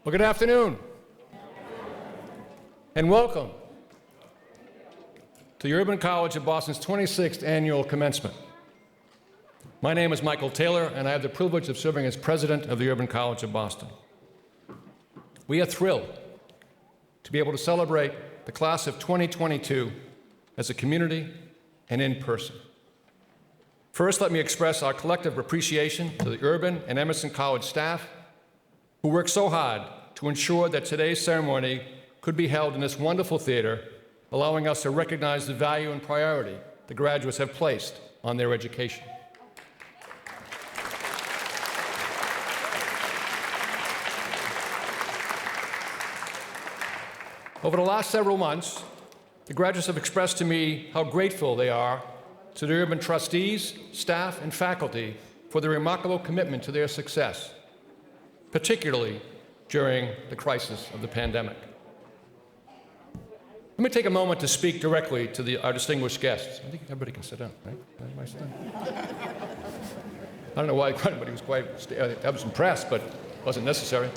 Well, good afternoon, and welcome to the Urban College of Boston's 26th annual Commencement. My name is Michael Taylor, and I have the privilege of serving as president of the Urban College of Boston. We are thrilled to be able to celebrate the class of 2022 as a community and in person. First, let me express our collective appreciation to the Urban and Emerson College staff who worked so hard to ensure that today's ceremony could be held in this wonderful theater, allowing us to recognize the value and priority the graduates have placed on their education. Over the last several months, the graduates have expressed to me how grateful they are to the Urban trustees, staff, and faculty for their remarkable commitment to their success, particularly during the crisis of the pandemic. Let me take a moment to speak directly to our distinguished guests. I think everybody can sit down, right? Everybody sit down. I don't know why everybody was I was impressed, but it wasn't necessary.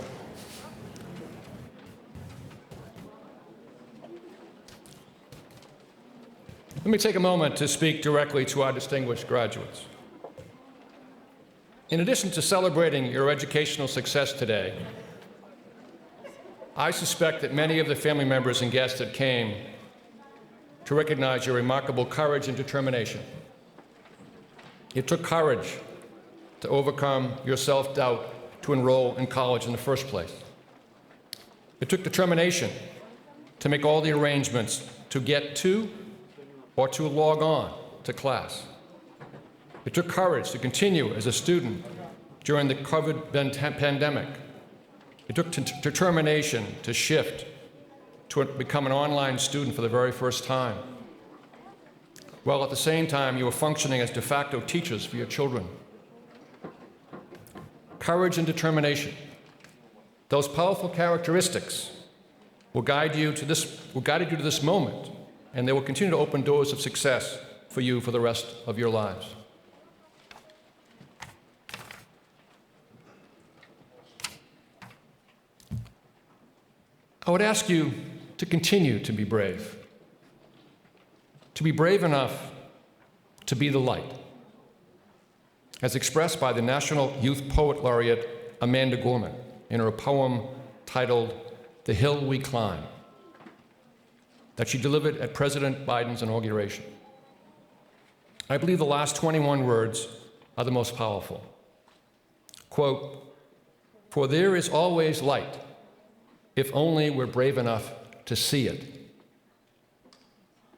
Let me take a moment to speak directly to our distinguished graduates. In addition to celebrating your educational success today, I suspect that many of the family members and guests that came to recognize your remarkable courage and determination. It took courage to overcome your self-doubt to enroll in college in the first place. It took determination to make all the arrangements to get to or to log on to class. It took courage to continue as a student during the COVID pandemic. It took determination to shift to become an online student for the very first time, while at the same time you were functioning as de facto teachers for your children. Courage and determination, those powerful characteristics will guide you to this moment, and they will continue to open doors of success for you for the rest of your lives. I would ask you to continue to be brave enough to be the light, as expressed by the National Youth Poet Laureate Amanda Gorman in her poem titled "The Hill We Climb," that she delivered at President Biden's inauguration. I believe the last 21 words are the most powerful. Quote, "For there is always light, if only we're brave enough to see it.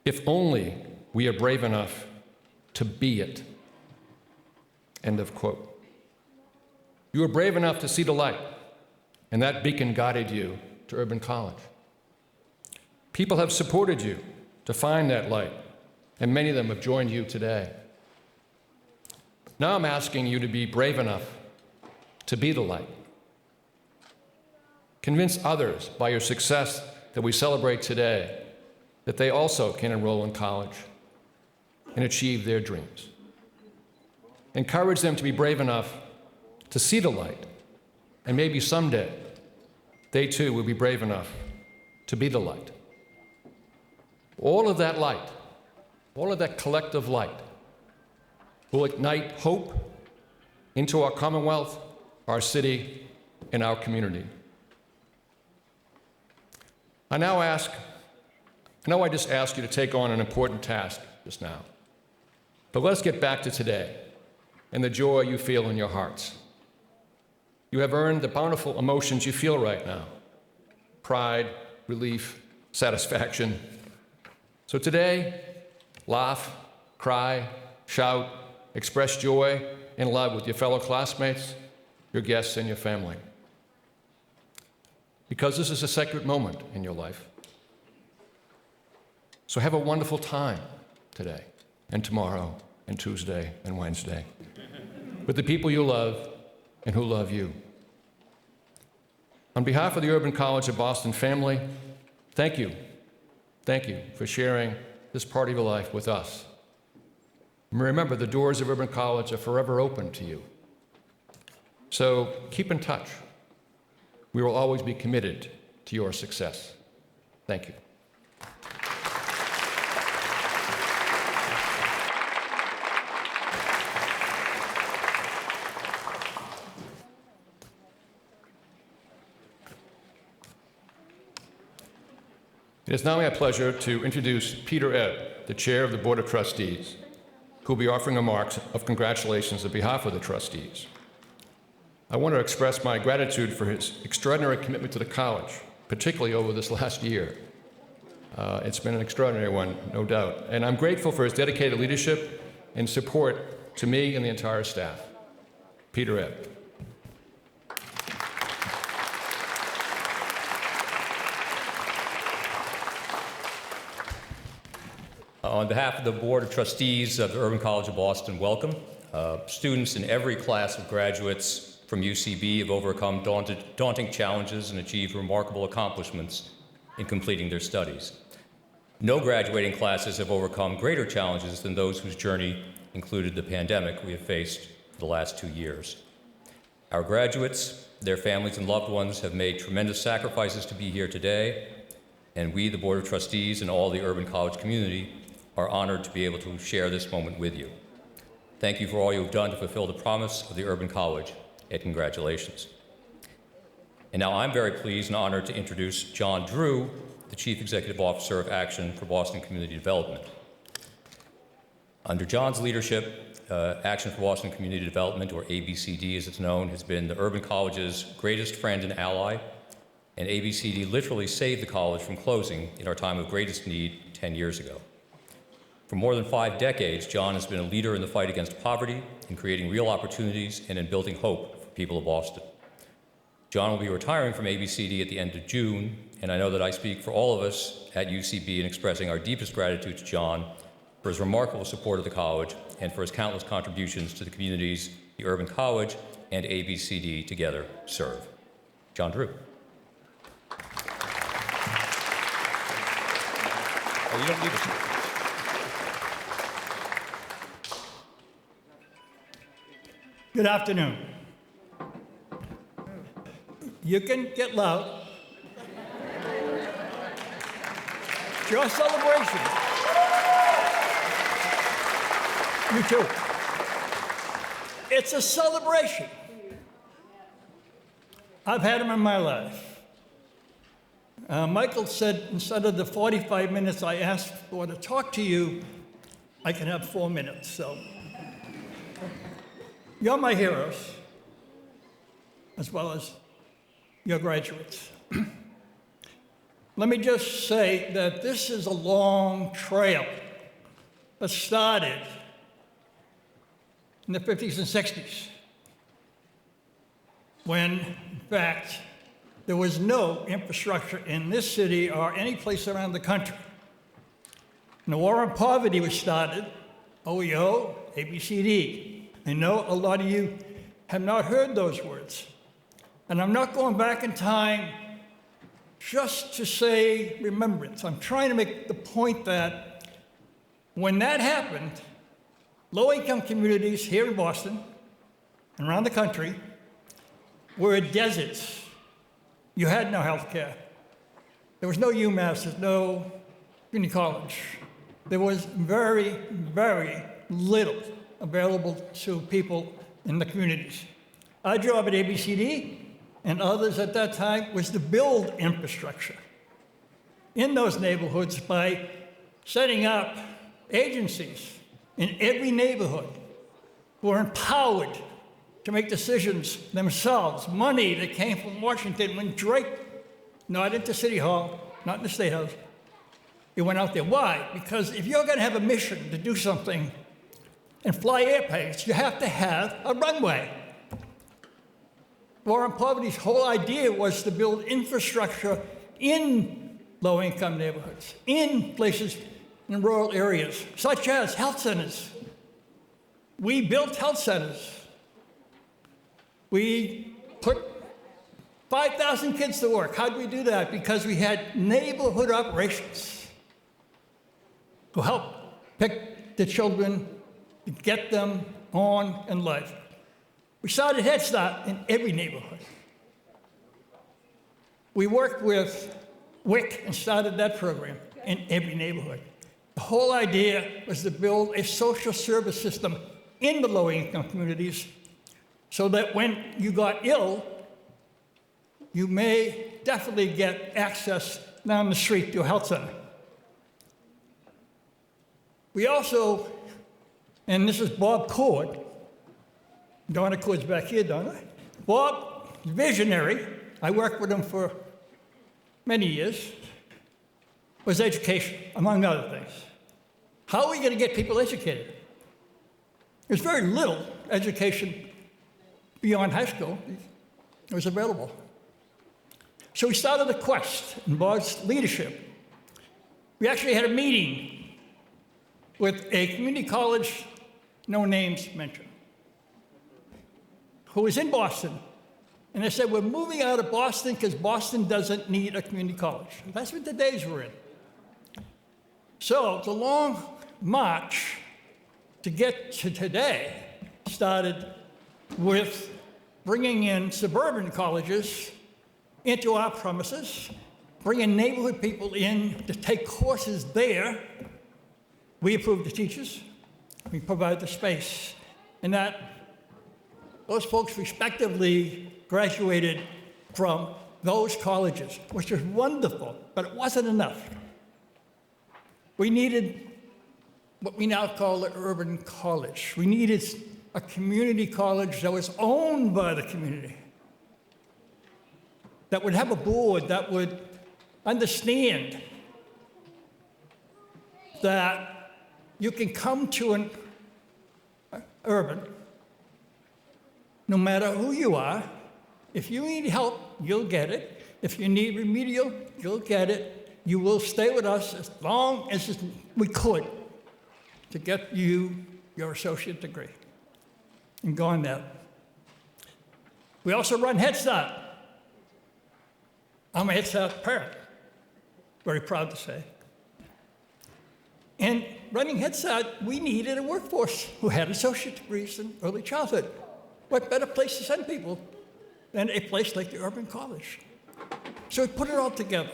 If only we are brave enough to be it." End of quote. You were brave enough to see the light, and that beacon guided you to Urban College. People have supported you to find that light, and many of them have joined you today. Now I'm asking you to be brave enough to be the light. Convince others by your success that we celebrate today that they also can enroll in college and achieve their dreams. Encourage them to be brave enough to see the light, and maybe someday they too will be brave enough to be the light. All of that light, all of that collective light, will ignite hope into our Commonwealth, our city, and our community. I know I just asked you to take on an important task just now, but let's get back to today and the joy you feel in your hearts. You have earned the bountiful emotions you feel right now: pride, relief, satisfaction. So today, laugh, cry, shout, express joy and love with your fellow classmates, your guests, and your family. Because this is a sacred moment in your life. So have a wonderful time today and tomorrow and Tuesday and Wednesday with the people you love and who love you. On behalf of the Urban College of Boston family, thank you. Thank you for sharing this part of your life with us. And remember, the doors of Urban College are forever open to you. So keep in touch. We will always be committed to your success. Thank you. It is now my pleasure to introduce Peter Ebb, the Chair of the Board of Trustees, who will be offering remarks of congratulations on behalf of the trustees. I want to express my gratitude for his extraordinary commitment to the college, particularly over this last year. It's been an extraordinary one, no doubt. And I'm grateful for his dedicated leadership and support to me and the entire staff. Peter Ebb. On behalf of the Board of Trustees of the Urban College of Boston, welcome. Students in every class of graduates from UCB have overcome daunting challenges and achieved remarkable accomplishments in completing their studies. No graduating classes have overcome greater challenges than those whose journey included the pandemic we have faced for the last 2 years. Our graduates, their families and loved ones have made tremendous sacrifices to be here today, and we, the Board of Trustees, and all the Urban College community are honored to be able to share this moment with you. Thank you for all you have done to fulfill the promise of the Urban College, and congratulations. And now I'm very pleased and honored to introduce John Drew, the Chief Executive Officer of Action for Boston Community Development. Under John's leadership, Action for Boston Community Development, or ABCD as it's known, has been the Urban College's greatest friend and ally, and ABCD literally saved the college from closing in our time of greatest need 10 years ago. For more than 5 decades, John has been a leader in the fight against poverty, in creating real opportunities, and in building hope for people of Boston. John will be retiring from ABCD at the end of June, and I know that I speak for all of us at UCB in expressing our deepest gratitude to John for his remarkable support of the college and for his countless contributions to the communities the Urban College and ABCD together serve. John Drew. Oh, you don't need to. Good afternoon. You can get loud. It's your celebration. You too. It's a celebration. I've had them in my life. Michael said instead of the 45 minutes I asked for to talk to you, I can have 4 minutes, so. You're my heroes, as well as your graduates. Let me just say that this is a long trail that started in the 50s and 60s, when, in fact, there was no infrastructure in this city or any place around the country. And the war on poverty was started, OEO, ABCD. I know a lot of you have not heard those words. And I'm not going back in time just to say remembrance. I'm trying to make the point that when that happened, low-income communities here in Boston and around the country were deserts. You had no health care. There was no UMass, there's no community college. There was very, very little available to people in the communities. Our job at ABCD and others at that time was to build infrastructure in those neighborhoods by setting up agencies in every neighborhood who were empowered to make decisions themselves. Money that came from Washington went straight, not into City Hall, not in the State House. It went out there. Why? Because if you're going to have a mission to do something and fly airplanes, you have to have a runway. War on Poverty's whole idea was to build infrastructure in low-income neighborhoods, in places in rural areas, such as health centers. We built health centers. We put 5,000 kids to work. How did we do that? Because we had neighborhood operations who helped pick the children to get them on in life. We started Head Start in every neighborhood. We worked with WIC and started that program in every neighborhood. The whole idea was to build a social service system in the low-income communities so that when you got ill, you may definitely get access down the street to a health center. We also, and this is Bob Cord, Donna Cord's back here, Donna. Bob, visionary, I worked with him for many years, was education, among other things. How are we going to get people educated? There's very little education beyond high school that was available. So we started a quest in Bob's leadership. We actually had a meeting with a community college, no names mentioned, who was in Boston. And they said, we're moving out of Boston because Boston doesn't need a community college. That's what the days we're in. So the long march to get to today started with bringing in suburban colleges into our premises, bringing neighborhood people in to take courses there. We approved the teachers, we provide the space, and that those folks respectively graduated from those colleges, which was wonderful, but it wasn't enough. We needed what we now call an urban college. We needed a community college that was owned by the community, that would have a board that would understand that you can come to an urban, no matter who you are. If you need help, you'll get it. If you need remedial, you'll get it. You will stay with us as long as we could to get you your associate degree and go on that. We also run Head Start. I'm a Head Start parent, very proud to say. And running Head Start, we needed a workforce who had associate degrees in early childhood. What better place to send people than a place like the Urban College? So we put it all together.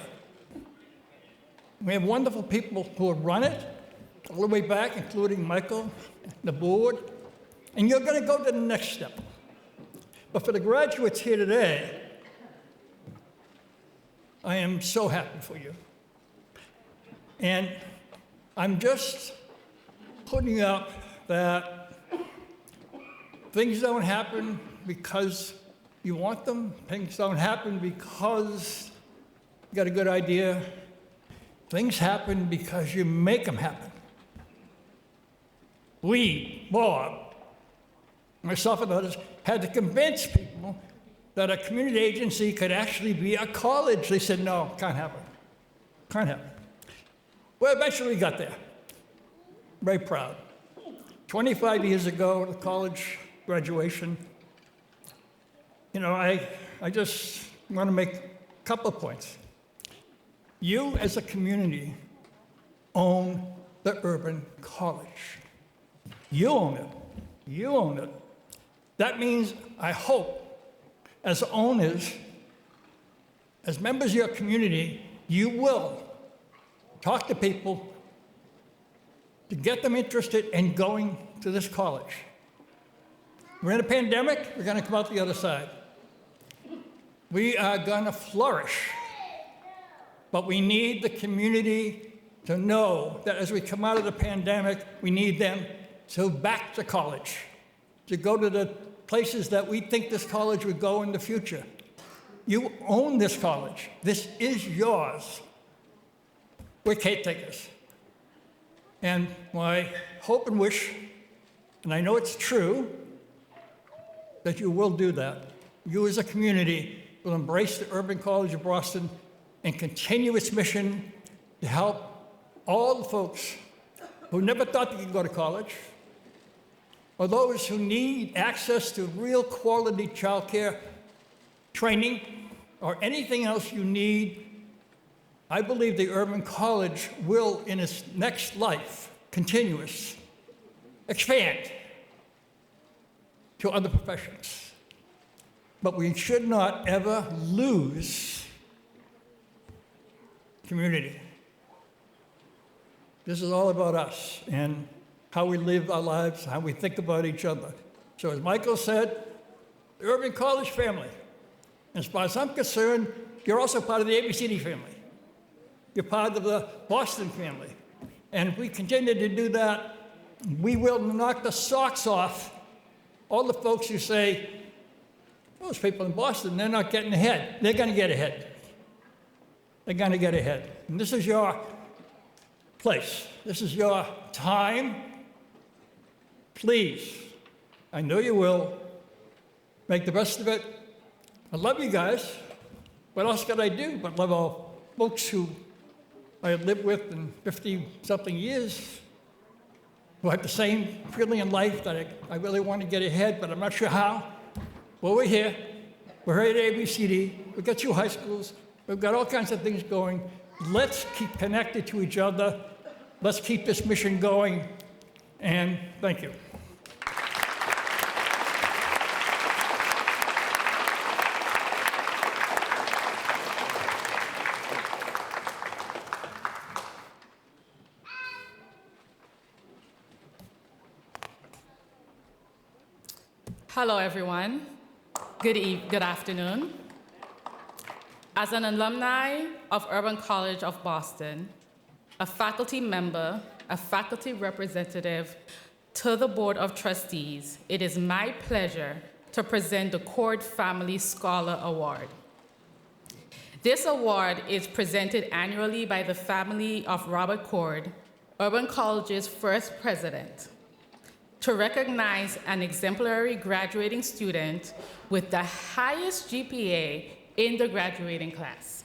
We have wonderful people who have run it, all the way back, including Michael, the board, and you're going to go to the next step. But for the graduates here today, I am so happy for you. And I'm just putting up that things don't happen because you want them. Things don't happen because you got a good idea. Things happen because you make them happen. We, Bob, myself and others, had to convince people that a community agency could actually be a college. They said, no, can't happen. Can't happen. Well, eventually we got there. Very proud. 25 years ago, the college graduation, I just want to make a couple of points. You, as a community, own the Urban College. You own it. You own it. That means, I hope, as owners, as members of your community, you will talk to people to get them interested in going to this college. We're in a pandemic, we're going to come out the other side. We are going to flourish, but we need the community to know that as we come out of the pandemic, we need them to back to college, to go to the places that we think this college would go in the future. You own this college. This is yours. We're caretakers. And my hope and wish, and I know it's true, that you will do that. You as a community will embrace the Urban College of Boston and continue its mission to help all the folks who never thought they could go to college, or those who need access to real quality childcare training, or anything else you need. I believe the Urban College will, in its next life, continuous, expand to other professions. But we should not ever lose community. This is all about us and how we live our lives, how we think about each other. So as Michael said, the Urban College family. As far as I'm concerned, you're also part of the ABCD family. You're part of the Boston family. And if we continue to do that, we will knock the socks off all the folks who say, those people in Boston, they're not getting ahead. They're going to get ahead. They're going to get ahead. And this is your place. This is your time. Please, I know you will, make the best of it. I love you guys. What else could I do but love all folks who I have lived with in 50-something years, who have the same feeling in life that I really want to get ahead, but I'm not sure how. Well, we're here. We're here at ABCD. We've got 2 high schools. We've got all kinds of things going. Let's keep connected to each other. Let's keep this mission going. And thank you. Hello, everyone. Good afternoon. As an alumni of Urban College of Boston, a faculty member, a faculty representative to the Board of Trustees, it is my pleasure to present the Cord Family Scholar Award. This award is presented annually by the family of Robert Cord, Urban College's first president, to recognize an exemplary graduating student with the highest GPA in the graduating class.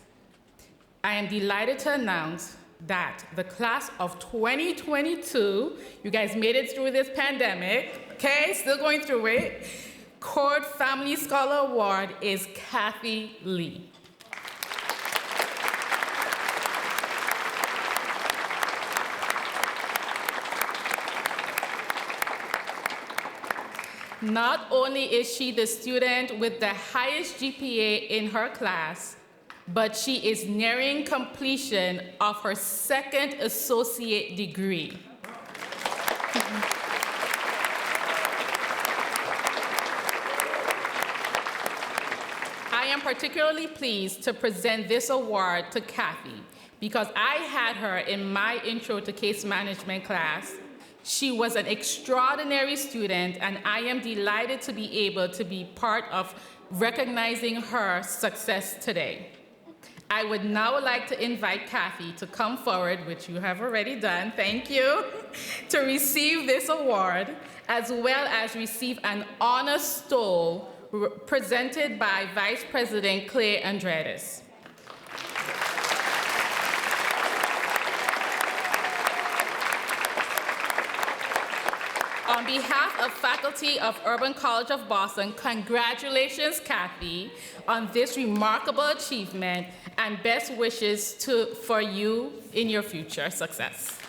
I am delighted to announce that the class of 2022, you guys made it through this pandemic, okay, still going through it, Cord Family Scholar Award is Kathy Lee. Not only is she the student with the highest GPA in her class, but she is nearing completion of her second associate degree. I am particularly pleased to present this award to Kathy because I had her in my Intro to Case Management class. She was an extraordinary student, and I am delighted to be able to be part of recognizing her success today. I would now like to invite Kathy to come forward, which you have already done, thank you, to receive this award, as well as receive an honor stole presented by Vice President Claire Andredes. On behalf of faculty of Urban College of Boston, congratulations, Kathy, on this remarkable achievement and best wishes for you in your future success.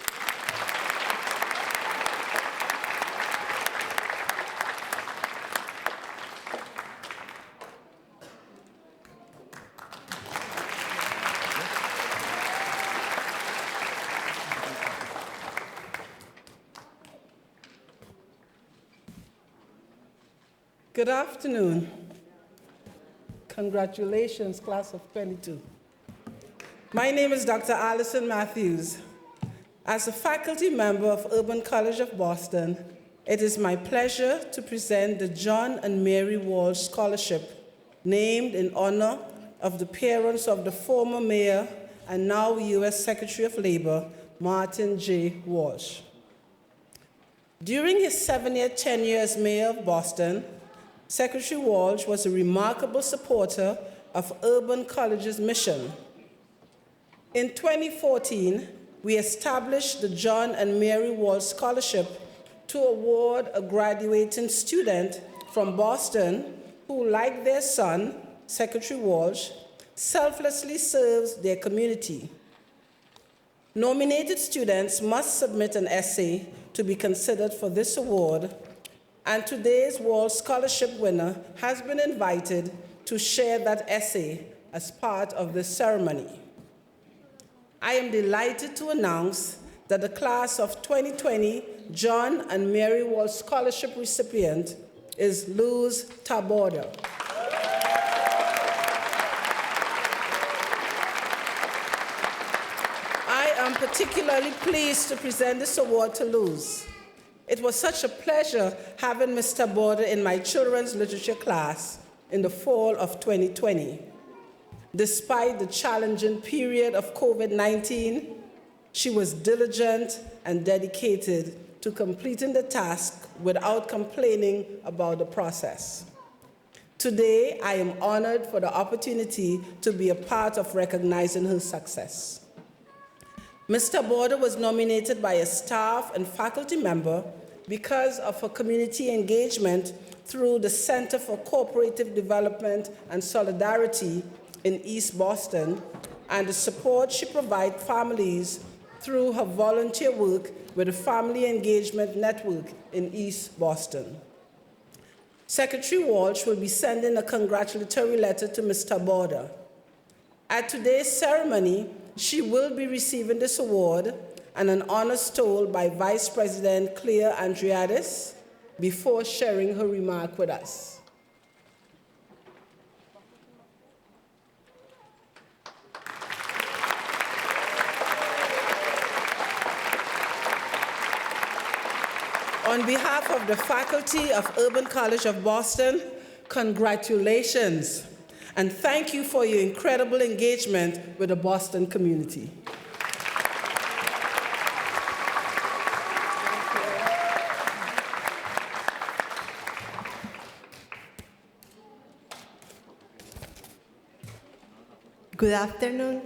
Good afternoon. Congratulations, class of 22. My name is Dr. Allison Matthews. As a faculty member of Urban College of Boston, it is my pleasure to present the John and Mary Walsh Scholarship, named in honor of the parents of the former mayor and now U.S. Secretary of Labor, Martin J. Walsh. During his 7-year tenure as mayor of Boston, Secretary Walsh was a remarkable supporter of Urban College's mission. In 2014, we established the John and Mary Walsh Scholarship to award a graduating student from Boston who, like their son, Secretary Walsh, selflessly serves their community. Nominated students must submit an essay to be considered for this award, and today's Walsh Scholarship winner has been invited to share that essay as part of this ceremony. I am delighted to announce that the class of 2020 John and Mary Wall Scholarship recipient is Luz Taborda. I am particularly pleased to present this award to Luz. It was such a pleasure having Mr. Border in my children's literature class in the fall of 2020. Despite the challenging period of COVID-19, she was diligent and dedicated to completing the task without complaining about the process. Today, I am honored for the opportunity to be a part of recognizing her success. Mr. Border was nominated by a staff and faculty member because of her community engagement through the Center for Cooperative Development and Solidarity in East Boston and the support she provides families through her volunteer work with the Family Engagement Network in East Boston. Secretary Walsh will be sending a congratulatory letter to Mr. Border. At today's ceremony, she will be receiving this award and an honor stole by Vice President Claire Andriadis before sharing her remark with us. On behalf of the faculty of Urban College of Boston, congratulations, and thank you for your incredible engagement with the Boston community. Good afternoon,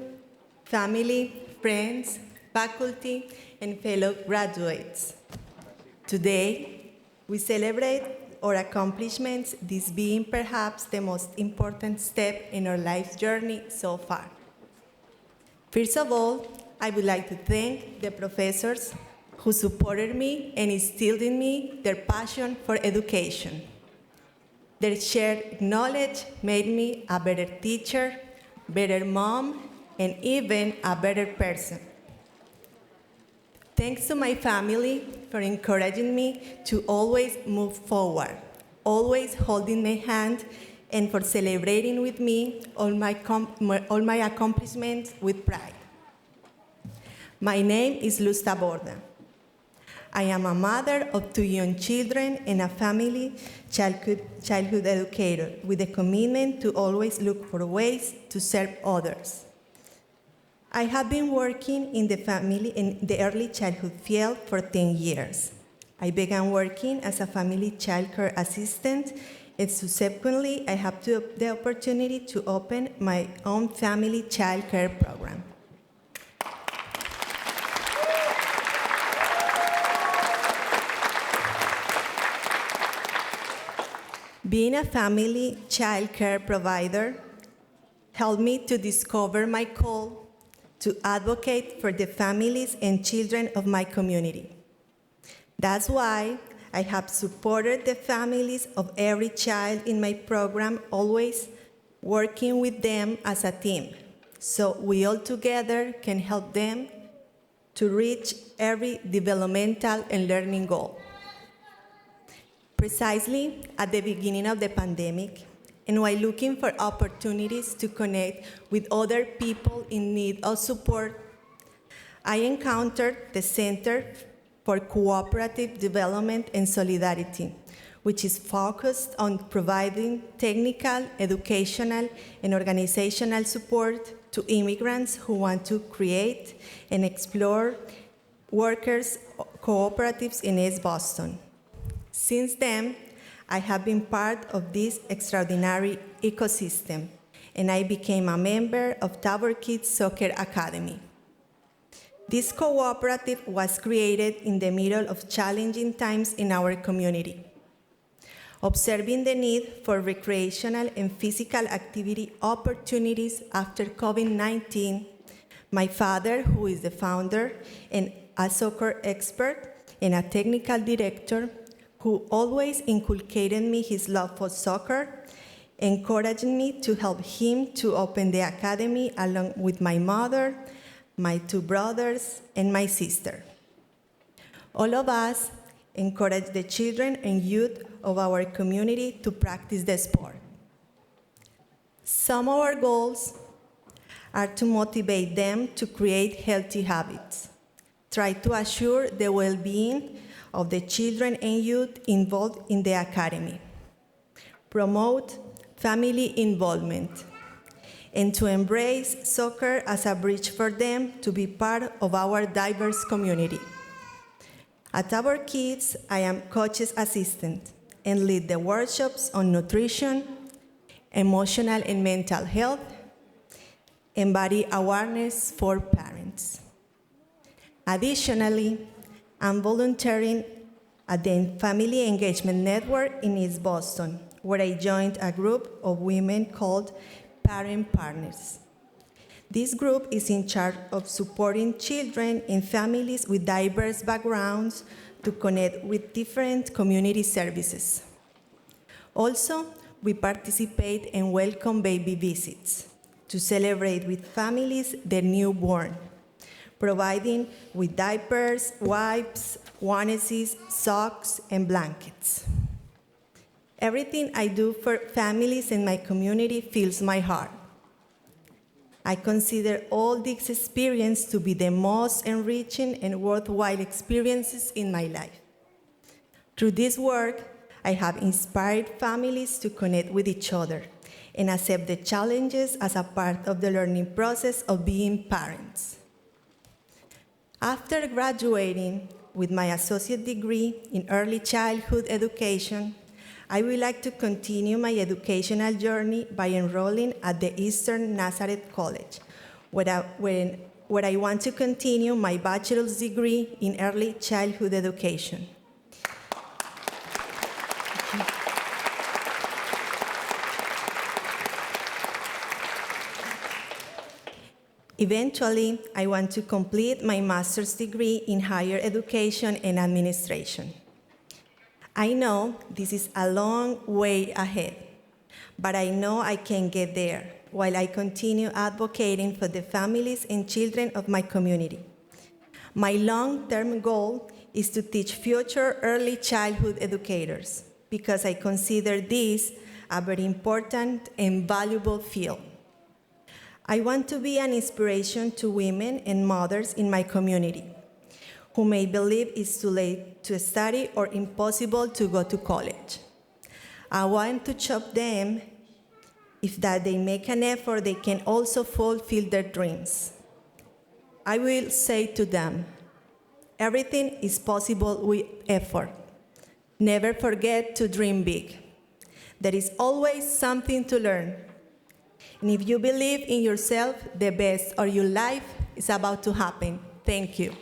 family, friends, faculty, and fellow graduates. Today, we celebrate our accomplishments, this being perhaps the most important step in our life's journey so far. First of all, I would like to thank the professors who supported me and instilled in me their passion for education. Their shared knowledge made me a better teacher, better mom, and even a better person. Thanks to my family for encouraging me to always move forward, always holding my hand, and for celebrating with me all my accomplishments with pride. My name is Luz Taborda. I am a mother of 2 young children and a family childhood educator with a commitment to always look for ways to serve others. I have been working in the early childhood field for 10 years. I began working as a family child care assistant, and subsequently I had the opportunity to open my own family child care program. Being a family child care provider helped me to discover my call to advocate for the families and children of my community. That's why I have supported the families of every child in my program, always working with them as a team, so we all together can help them to reach every developmental and learning goal. Precisely at the beginning of the pandemic, and while looking for opportunities to connect with other people in need of support, I encountered the Center for Cooperative Development and Solidarity, which is focused on providing technical, educational, and organizational support to immigrants who want to create and explore workers' cooperatives in East Boston. Since then, I have been part of this extraordinary ecosystem, and I became a member of Tabor Kids Soccer Academy. This cooperative was created in the middle of challenging times in our community. Observing the need for recreational and physical activity opportunities after COVID-19, my father, who is the founder and a soccer expert and a technical director, who always inculcated me his love for soccer, encouraged me to help him to open the academy along with my mother, my 2 brothers, and my sister. All of us encourage the children and youth of our community to practice the sport. Some of our goals are to motivate them to create healthy habits, try to assure the well-being of the children and youth involved in the academy, promote family involvement, and to embrace soccer as a bridge for them to be part of our diverse community. At our Kids, I am coach's assistant and lead the workshops on nutrition, emotional and mental health, and body awareness for parents. Additionally, I'm volunteering at the Family Engagement Network in East Boston, where I joined a group of women called Parent Partners. This group is in charge of supporting children and families with diverse backgrounds to connect with different community services. Also, we participate and welcome baby visits to celebrate with families their newborn, providing with diapers, wipes, onesies, socks, and blankets. Everything I do for families in my community fills my heart. I consider all these experiences to be the most enriching and worthwhile experiences in my life. Through this work, I have inspired families to connect with each other and accept the challenges as a part of the learning process of being parents. After graduating with my associate degree in early childhood education, I would like to continue my educational journey by enrolling at the Eastern Nazareth College, where I want to continue my bachelor's degree in early childhood education. Eventually, I want to complete my master's degree in higher education and administration. I know this is a long way ahead, but I know I can get there while I continue advocating for the families and children of my community. My long-term goal is to teach future early childhood educators because I consider this a very important and valuable field. I want to be an inspiration to women and mothers in my community who may believe it's too late to study or impossible to go to college. I want to show them if that they make an effort, they can also fulfill their dreams. I will say to them, everything is possible with effort. Never forget to dream big. There is always something to learn. And if you believe in yourself, the best of your life is about to happen. Thank you.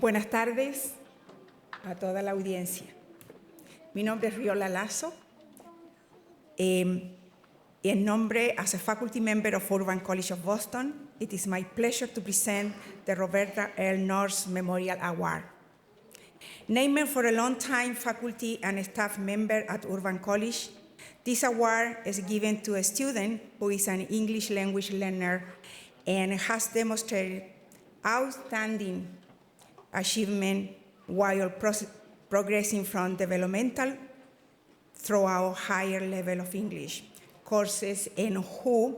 Buenas tardes a toda la audiencia. Mi nombre es Riola Lazo. En nombre, as a faculty member of Urban College of Boston, it is my pleasure to present the Roberta L. Norris Memorial Award. Named for a long-time faculty and staff member at Urban College, this award is given to a student who is an English language learner and has demonstrated outstanding achievement while progressing from developmental throughout higher level of English courses and who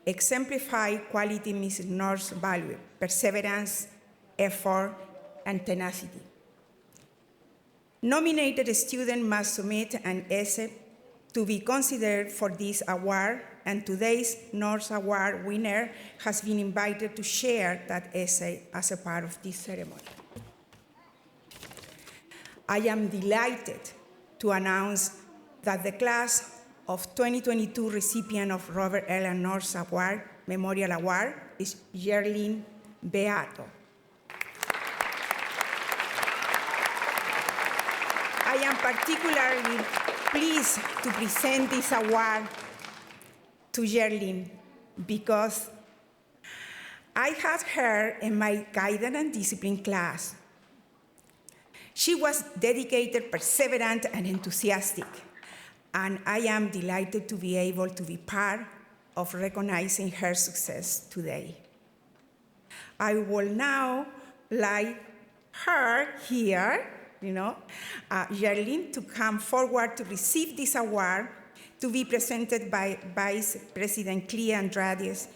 exemplify quality Mrs. North's value, perseverance, effort, and tenacity. Nominated students must submit an essay to be considered for this award, and today's North Award winner has been invited to share that essay as a part of this ceremony. I am delighted to announce that the class of 2022 recipient of Robert L. Norris Award, Memorial Award, is Yerlin Beato. I am particularly pleased to present this award to Gerlin because I had her in my guidance and discipline class. She was dedicated, perseverant, and enthusiastic, and I am delighted to be able to be part of recognizing her success today. I will now like her here, Gerlin, to come forward to receive this award to be presented by Vice President Clea Andrades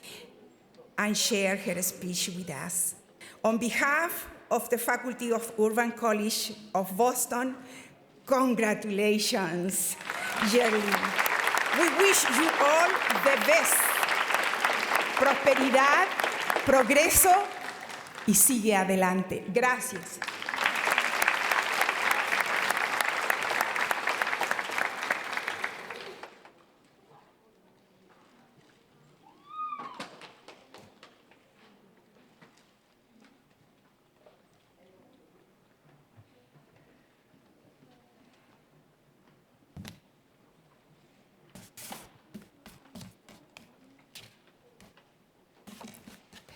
and share her speech with us. On behalf of the Faculty of Urban College of Boston, congratulations, Gerlin. We wish you all the best. Prosperidad, progreso y sigue adelante. Gracias.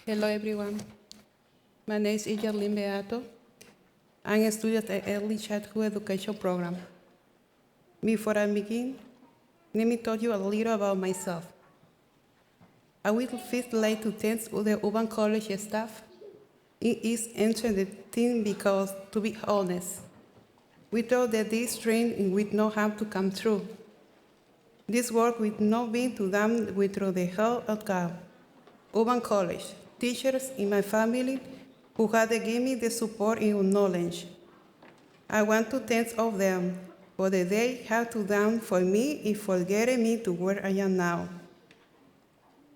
Hello, everyone. My name is Ijalin Beato. I'm a student at Early Childhood Education Program. Before I begin, let me tell you a little about myself. I would first like to thank the Urban College staff. It is interesting because, to be honest, we thought that this dream would not have to come true. This work would not be done without the help of God. Urban College, teachers in my family who had given me the support and knowledge. I want to thank all of them for the they have to done for me and for getting me to where I am now.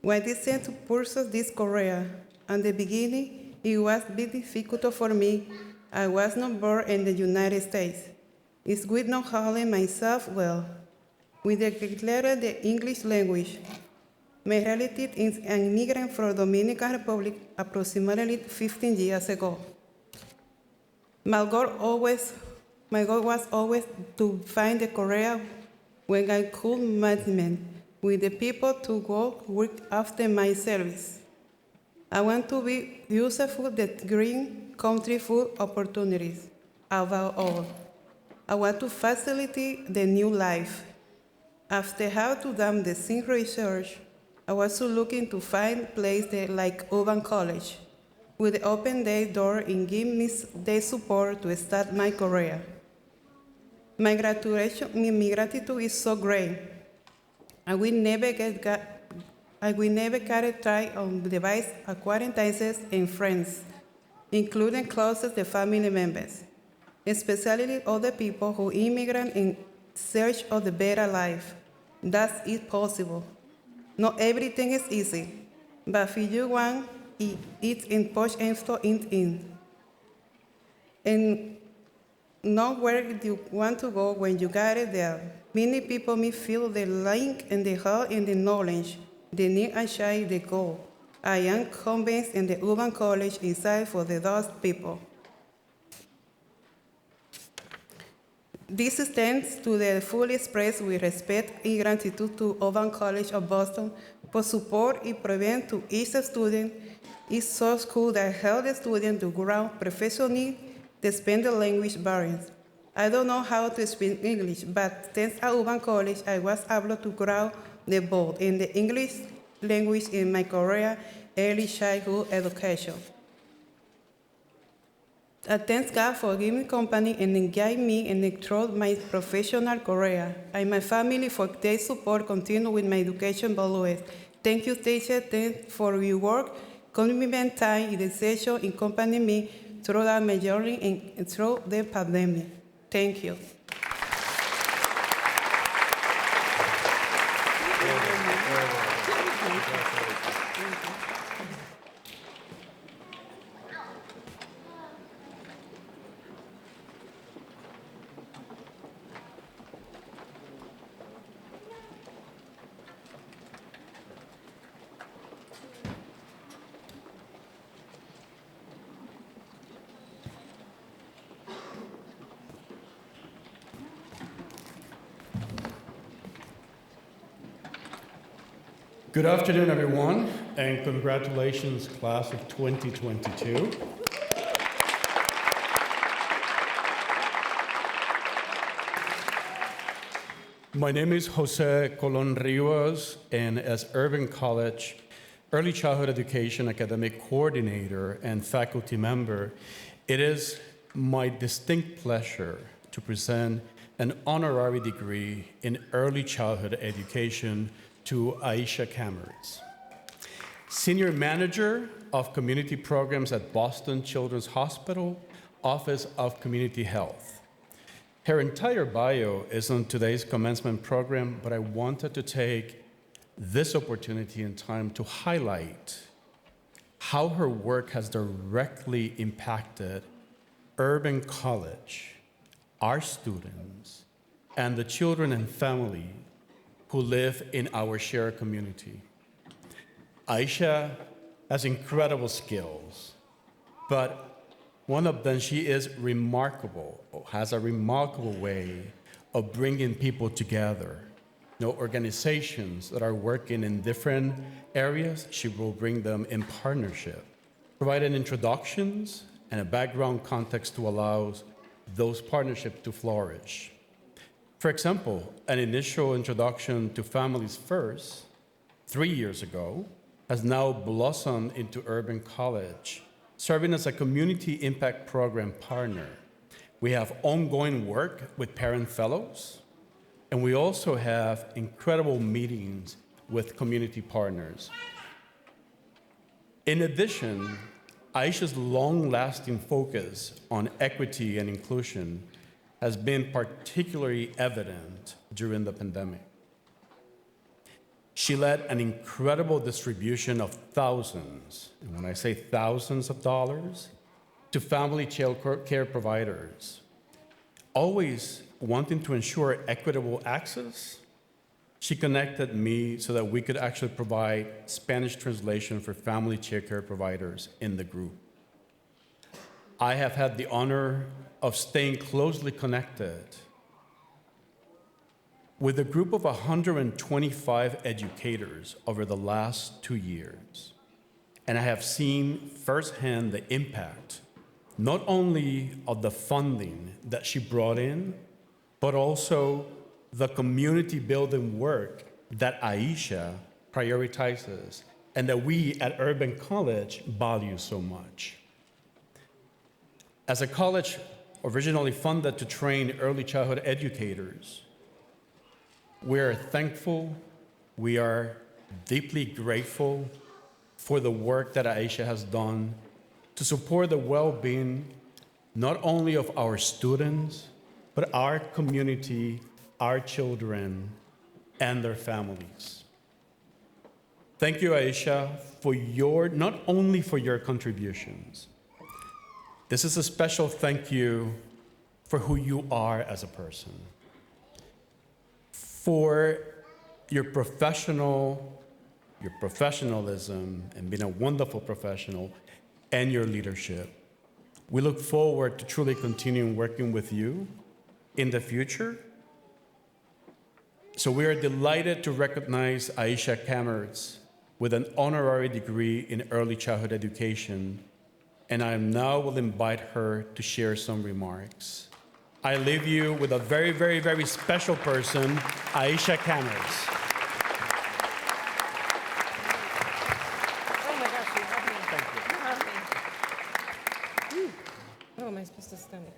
When I decided to pursue this career, at the beginning, it was very difficult for me. I was not born in the United States. It would not handle myself well. We declared the English language. My relative is an immigrant from Dominican Republic approximately 15 years ago. My goal was always to find a career when I could manage with the people to go work after my service. I want to be useful that green country full opportunities. Above all, I want to facilitate the new life. After having done the same research, I was looking to find places like Urban College, would open their door and give me their support to start my career. My gratitude is so great. I will never get tired of device acquaintances and friends, including closest family members, especially other people who immigrate in search of a better life. That is possible. Not everything is easy, but if you want, it's in push and in. And know where you want to go when you got it there. Many people may feel the link and the help and the knowledge. They need a child the goal. I am convinced in the Urban College inside for those people. This stands to the full express with respect and gratitude to Urban College of Boston for support and prevent to each student. It's so cool that help the student to grow professionally despite the language barriers. I don't know how to speak English, but thanks to Urban College, I was able to grow the both in the English language in my career, early childhood education. I thank God for giving me company and guiding me and through my professional career, and my family for their support continue with my education values. Thank you, teacher, for your work, commitment, time, and decision in accompanying me throughout my journey and through the pandemic. Thank you. Good afternoon, everyone, and congratulations, class of 2022. My name is Jose Colon Rivas, and as Urban College Early Childhood Education Academic Coordinator and faculty member, it is my distinct pleasure to present an honorary degree in Early Childhood Education to Aisha Kammertz, Senior Manager of Community Programs at Boston Children's Hospital, Office of Community Health. Her entire bio is on today's commencement program, but I wanted to take this opportunity and time to highlight how her work has directly impacted Urban College, our students, and the children and family who live in our shared community. Aisha has incredible skills, but one of them, she is remarkable, has a remarkable way of bringing people together. Organizations that are working in different areas, she will bring them in partnership, providing introductions and a background context to allow those partnerships to flourish. For example, an initial introduction to Families First 3 years ago has now blossomed into Urban College, serving as a community impact program partner. We have ongoing work with parent fellows, and we also have incredible meetings with community partners. In addition, Aisha's long-lasting focus on equity and inclusion has been particularly evident during the pandemic. She led an incredible distribution of thousands, and when I say thousands of dollars, to family child care providers, always wanting to ensure equitable access. She connected me so that we could actually provide Spanish translation for family child care providers in the group. I have had the honor of staying closely connected with a group of 125 educators over the last 2 years. And I have seen firsthand the impact, not only of the funding that she brought in, but also the community building work that Aisha prioritizes and that we at Urban College value so much. As a college originally funded to train early childhood educators, we are thankful, we are deeply grateful for the work that Aisha has done to support the well-being not only of our students, but our community, our children, and their families. Thank you, Aisha, for not only for your contributions. This is a special thank you for who you are as a person, for your professionalism and being a wonderful professional, and your leadership. We look forward to truly continuing working with you in the future. So we are delighted to recognize Aisha Kammertz with an honorary degree in early childhood education, and I now will invite her to share some remarks. I leave you with a very, very, very special person, Aisha Kammertz. Oh my gosh, you have me. Thank you. You have me. Oh, am I supposed to stand there?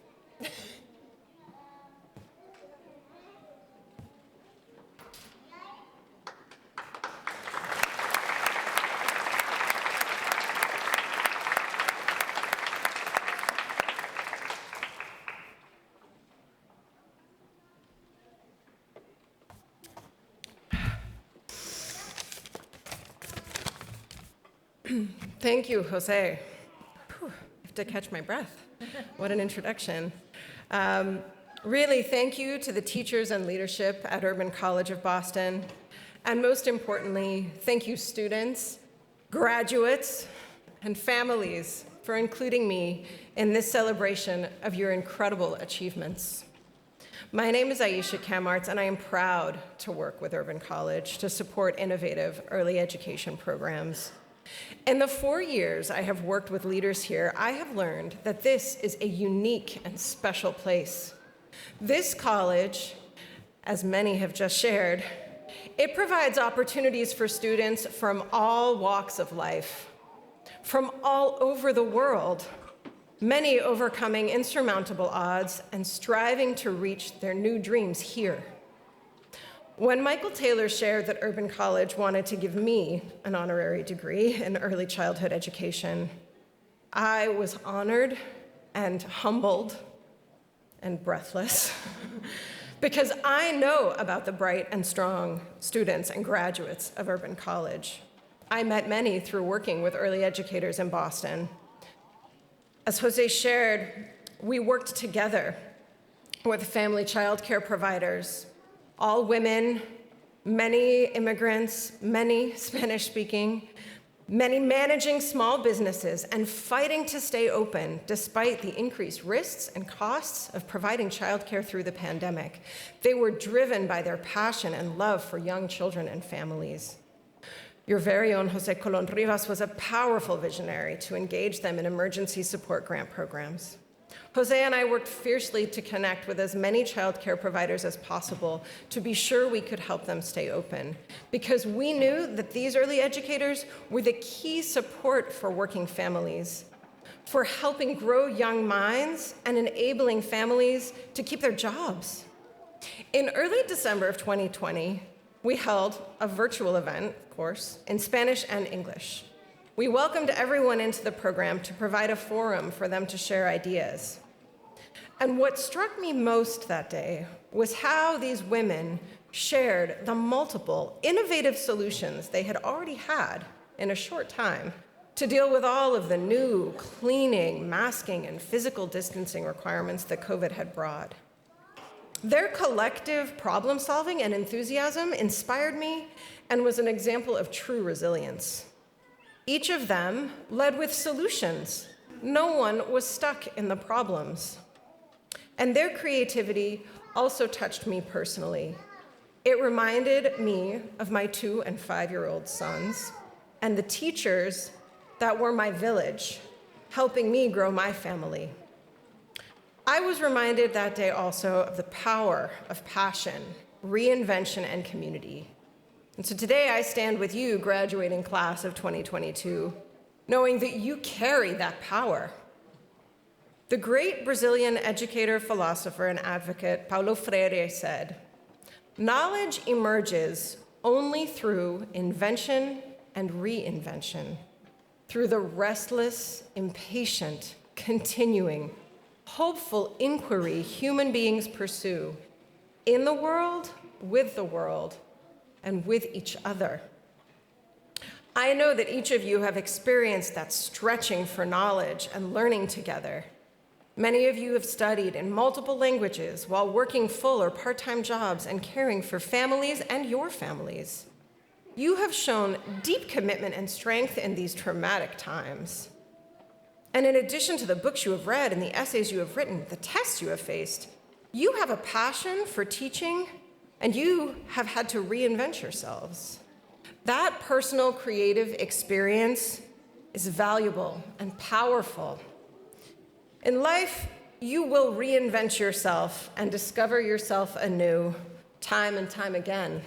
Thank you, Jose. Whew, I have to catch my breath. What an introduction. Really, thank you to the teachers and leadership at Urban College of Boston. And most importantly, thank you, students, graduates, and families for including me in this celebration of your incredible achievements. My name is Aisha Kamartz, and I am proud to work with Urban College to support innovative early education programs. In the 4 years I have worked with leaders here, I have learned that this is a unique and special place. This college, as many have just shared, it provides opportunities for students from all walks of life, from all over the world, many overcoming insurmountable odds and striving to reach their new dreams here. When Michael Taylor shared that Urban College wanted to give me an honorary degree in early childhood education, I was honored and humbled and breathless because I know about the bright and strong students and graduates of Urban College. I met many through working with early educators in Boston. As Jose shared, we worked together with family child care providers, all women, many immigrants, many Spanish-speaking, many managing small businesses and fighting to stay open despite the increased risks and costs of providing childcare through the pandemic. They were driven by their passion and love for young children and families. Your very own Jose Colon Rivas was a powerful visionary to engage them in emergency support grant programs. Jose and I worked fiercely to connect with as many child care providers as possible to be sure we could help them stay open, because we knew that these early educators were the key support for working families, for helping grow young minds and enabling families to keep their jobs. In early December of 2020, we held a virtual event, of course, in Spanish and English. We welcomed everyone into the program to provide a forum for them to share ideas. And what struck me most that day was how these women shared the multiple innovative solutions they had already had in a short time to deal with all of the new cleaning, masking, and physical distancing requirements that COVID had brought. Their collective problem solving and enthusiasm inspired me and was an example of true resilience. Each of them led with solutions. No one was stuck in the problems. And their creativity also touched me personally. It reminded me of my 2- and 5-year-old sons and the teachers that were my village, helping me grow my family. I was reminded that day also of the power of passion, reinvention, and community. And so today I stand with you, graduating class of 2022, knowing that you carry that power. The great Brazilian educator, philosopher, and advocate Paulo Freire said, "Knowledge emerges only through invention and reinvention, through the restless, impatient, continuing, hopeful inquiry human beings pursue in the world, and with each other." I know that each of you have experienced that stretching for knowledge and learning together. Many of you have studied in multiple languages while working full or part-time jobs and caring for families and your families. You have shown deep commitment and strength in these traumatic times. And in addition to the books you have read and the essays you have written, the tests you have faced, you have a passion for teaching, and you have had to reinvent yourselves. That personal creative experience is valuable and powerful. In life, you will reinvent yourself and discover yourself anew time and time again.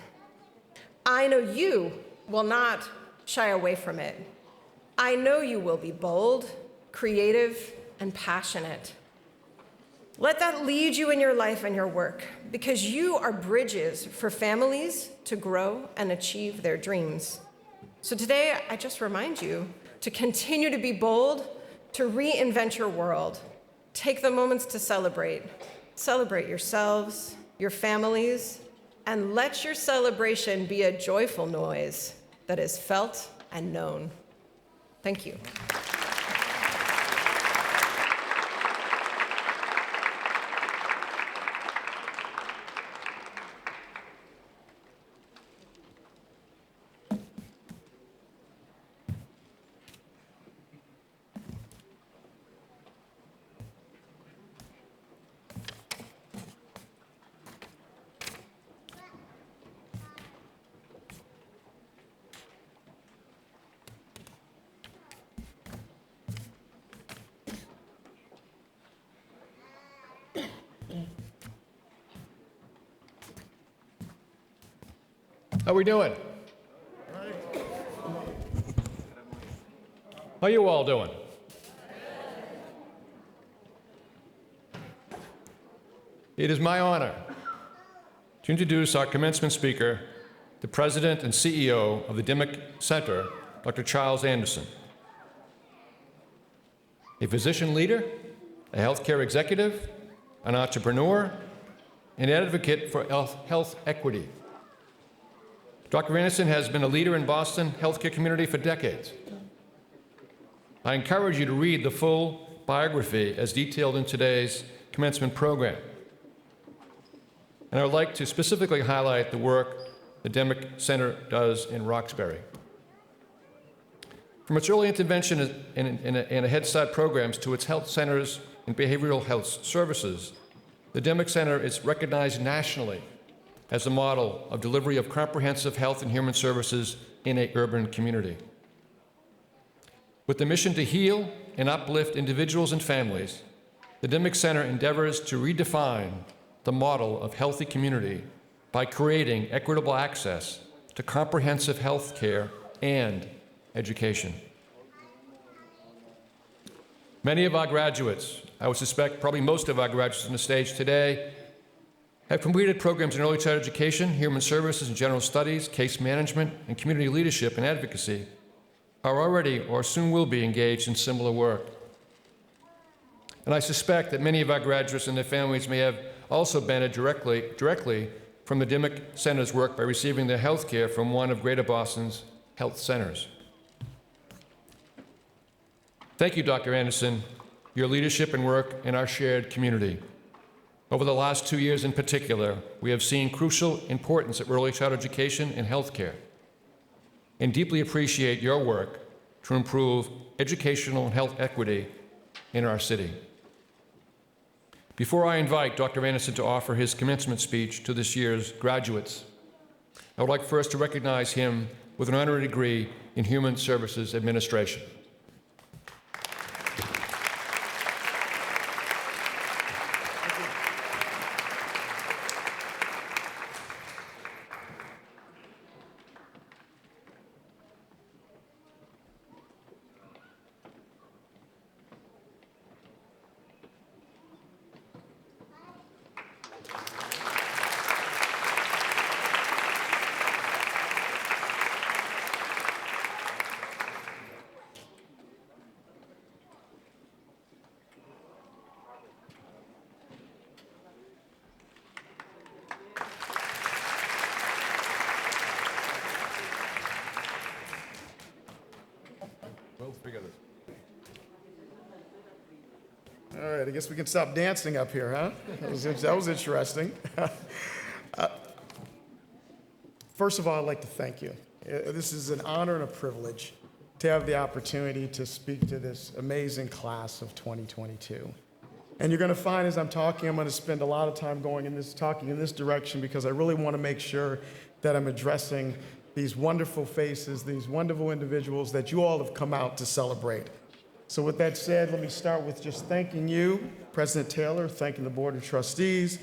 I know you will not shy away from it. I know you will be bold, creative, and passionate. Let that lead you in your life and your work, because you are bridges for families to grow and achieve their dreams. So today, I just remind you to continue to be bold, to reinvent your world. Take the moments to celebrate. Celebrate yourselves, your families, and let your celebration be a joyful noise that is felt and known. Thank you. How we doing? How you all doing? It is my honor to introduce our commencement speaker, the President and CEO of the Dimmick Center, Dr. Charles Anderson. A physician leader, a healthcare executive, an entrepreneur, an advocate for health equity. Dr. Anderson has been a leader in Boston healthcare community for decades. I encourage you to read the full biography as detailed in today's commencement program. And I would like to specifically highlight the work the Dimmick Center does in Roxbury. From its early intervention in a Head Start programs to its health centers and behavioral health services, the Dimmick Center is recognized nationally as a model of delivery of comprehensive health and human services in an urban community. With the mission to heal and uplift individuals and families, the Dimmick Center endeavors to redefine the model of healthy community by creating equitable access to comprehensive health care and education. Many of our graduates, I would suspect probably most of our graduates on the stage today, have completed programs in early childhood education, human services and general studies, case management, and community leadership and advocacy, are already or soon will be engaged in similar work. And I suspect that many of our graduates and their families may have also benefited directly from the Dimmick Center's work by receiving their health care from one of Greater Boston's health centers. Thank you, Dr. Anderson, your leadership and work in our shared community. Over the last 2 years in particular, we have seen crucial importance of early childhood education and health care, and deeply appreciate your work to improve educational and health equity in our city. Before I invite Dr. Anderson to offer his commencement speech to this year's graduates, I would like first to recognize him with an honorary degree in Human Services Administration. All right, I guess we can stop dancing up here, huh? That was interesting. First of all, I'd like to thank you. This is an honor and a privilege to have the opportunity to speak to this amazing class of 2022. And you're going to find as I'm talking, I'm going to spend a lot of time talking in this direction because I really want to make sure that I'm addressing these wonderful faces, these wonderful individuals that you all have come out to celebrate. So with that said, let me start with just thanking you, President Taylor, thanking the Board of Trustees,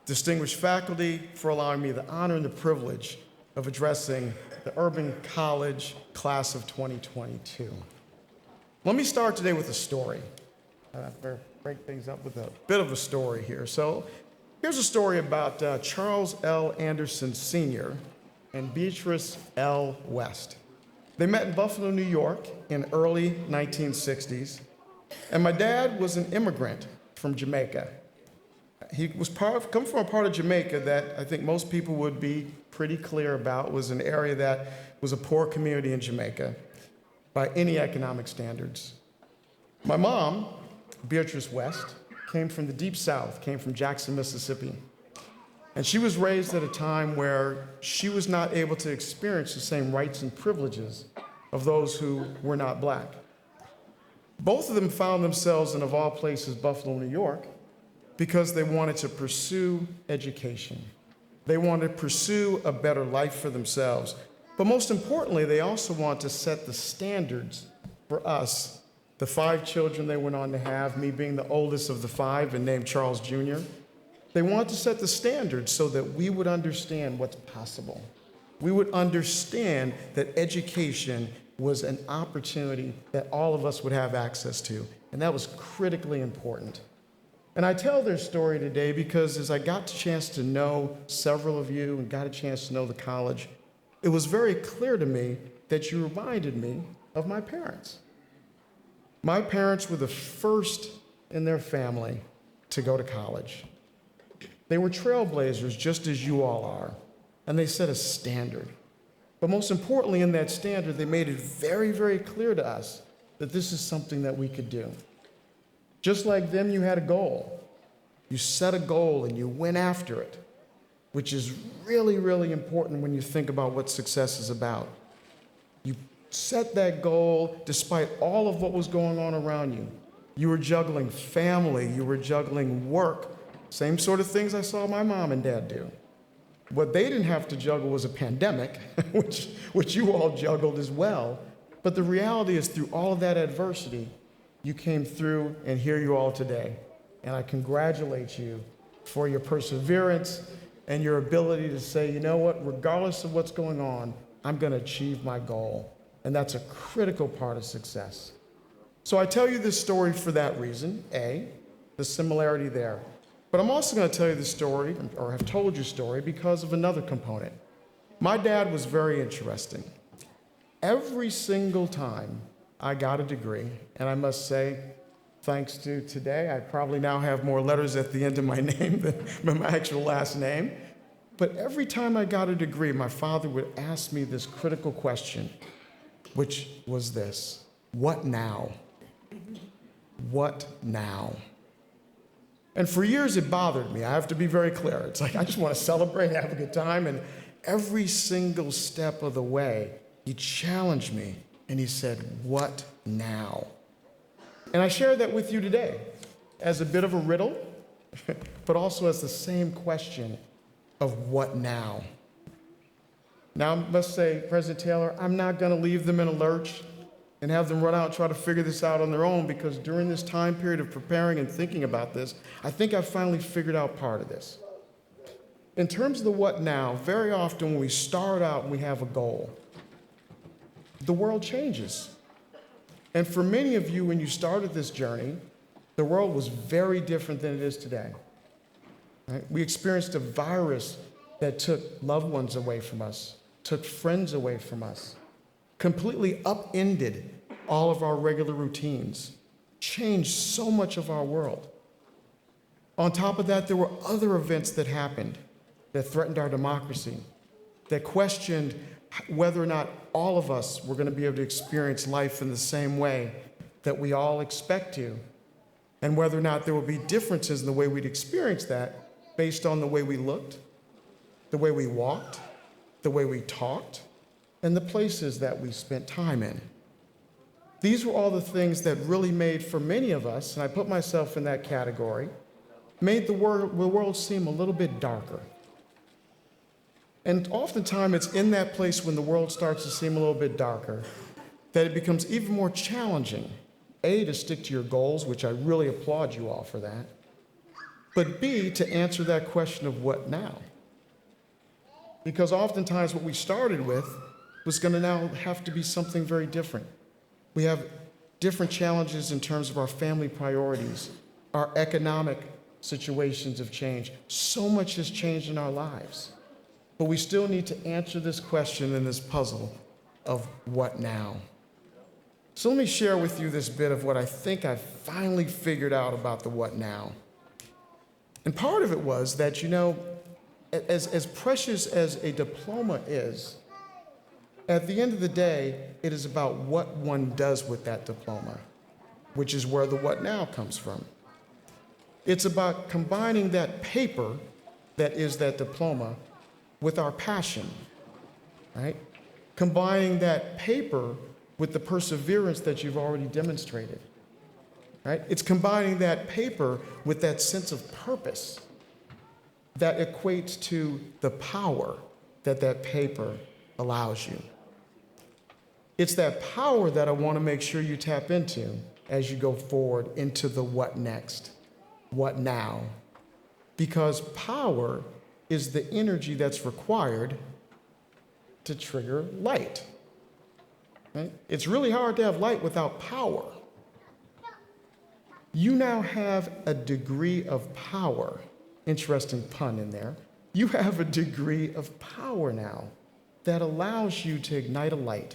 distinguished faculty for allowing me the honor and the privilege of addressing the Urban College class of 2022. Let me start today with a story. Break things up with a bit of a story here. So here's a story about Charles L. Anderson Sr. and Beatrice L. West. They met in Buffalo, New York in early 1960s, and my dad was an immigrant from Jamaica. He was come from a part of Jamaica that I think most people would be pretty clear about was an area that was a poor community in Jamaica by any economic standards. My mom, Beatrice West, came from the Deep South, came from Jackson, Mississippi. And she was raised at a time where she was not able to experience the same rights and privileges of those who were not black. Both of them found themselves in, of all places, Buffalo, New York, because they wanted to pursue education. They wanted to pursue a better life for themselves. But most importantly, they also wanted to set the standards for us, the 5 children they went on to have, me being the oldest of the 5 and named Charles Jr. They wanted to set the standards so that we would understand what's possible. we would understand that education was an opportunity that all of us would have access to. And that was critically important. And I tell their story today because as I got a chance to know several of you and got a chance to know the college, it was very clear to me that you reminded me of my parents. My parents were the first in their family to go to college. They were trailblazers, just as you all are, and they set a standard. But most importantly, in that standard, they made it very, very clear to us that this is something that we could do. Just like them, you had a goal. You set a goal and you went after it, which is really, really important when you think about what success is about. You set that goal despite all of what was going on around you. You were juggling family, you were juggling work, same sort of things I saw my mom and dad do. What they didn't have to juggle was a pandemic, which you all juggled as well. But the reality is, through all of that adversity, you came through, and here you all today. And I congratulate you for your perseverance and your ability to say, you know what, regardless of what's going on, I'm going to achieve my goal. And that's a critical part of success. So I tell you this story for that reason, A, the similarity there. But I'm also going to tell you the story, or have told you story, because of another component. My dad was very interesting. Every single time I got a degree, and I must say, thanks to today, I probably now have more letters at the end of my name than my actual last name. But every time I got a degree, my father would ask me this critical question, which was this: what now? What now? And for years it bothered me. I have to be very clear. It's like I just want to celebrate, have a good time. And every single step of the way, he challenged me and he said, what now? And I share that with you today as a bit of a riddle, but also as the same question of what now? Now, I must say, President Taylor, I'm not going to leave them in a lurch and have them run out and try to figure this out on their own, because during this time period of preparing and thinking about this, I think I finally figured out part of this. In terms of the what now, very often when we start out and we have a goal, the world changes. And for many of you, when you started this journey, the world was very different than it is today. Right? We experienced a virus that took loved ones away from us, took friends away from us, completely upended all of our regular routines, changed so much of our world. On top of that, there were other events that happened that threatened our democracy, that questioned whether or not all of us were going to be able to experience life in the same way that we all expect to, and whether or not there would be differences in the way we'd experience that based on the way we looked, the way we walked, the way we talked, and the places that we spent time in. These were all the things that really made, for many of us, and I put myself in that category, made the world seem a little bit darker. And oftentimes it's in that place when the world starts to seem a little bit darker that it becomes even more challenging, A, to stick to your goals, which I really applaud you all for that, but B, to answer that question of what now? Because oftentimes what we started with was going to now have to be something very different. We have different challenges in terms of our family priorities. Our economic situations have changed. So much has changed in our lives. But we still need to answer this question in this puzzle of what now? So let me share with you this bit of what I think I finally figured out about the what now. And part of it was that, you know, as precious as a diploma is, at the end of the day, it is about what one does with that diploma, which is where the what now comes from. It's about combining that paper that is that diploma with our passion, right? Combining that paper with the perseverance that you've already demonstrated, right? It's combining that paper with that sense of purpose that equates to the power that that paper allows you. It's that power that I want to make sure you tap into as you go forward into the what next, what now. Because power is the energy that's required to trigger light. Right? It's really hard to have light without power. You now have a degree of power. Interesting pun in there. You have a degree of power now that allows you to ignite a light.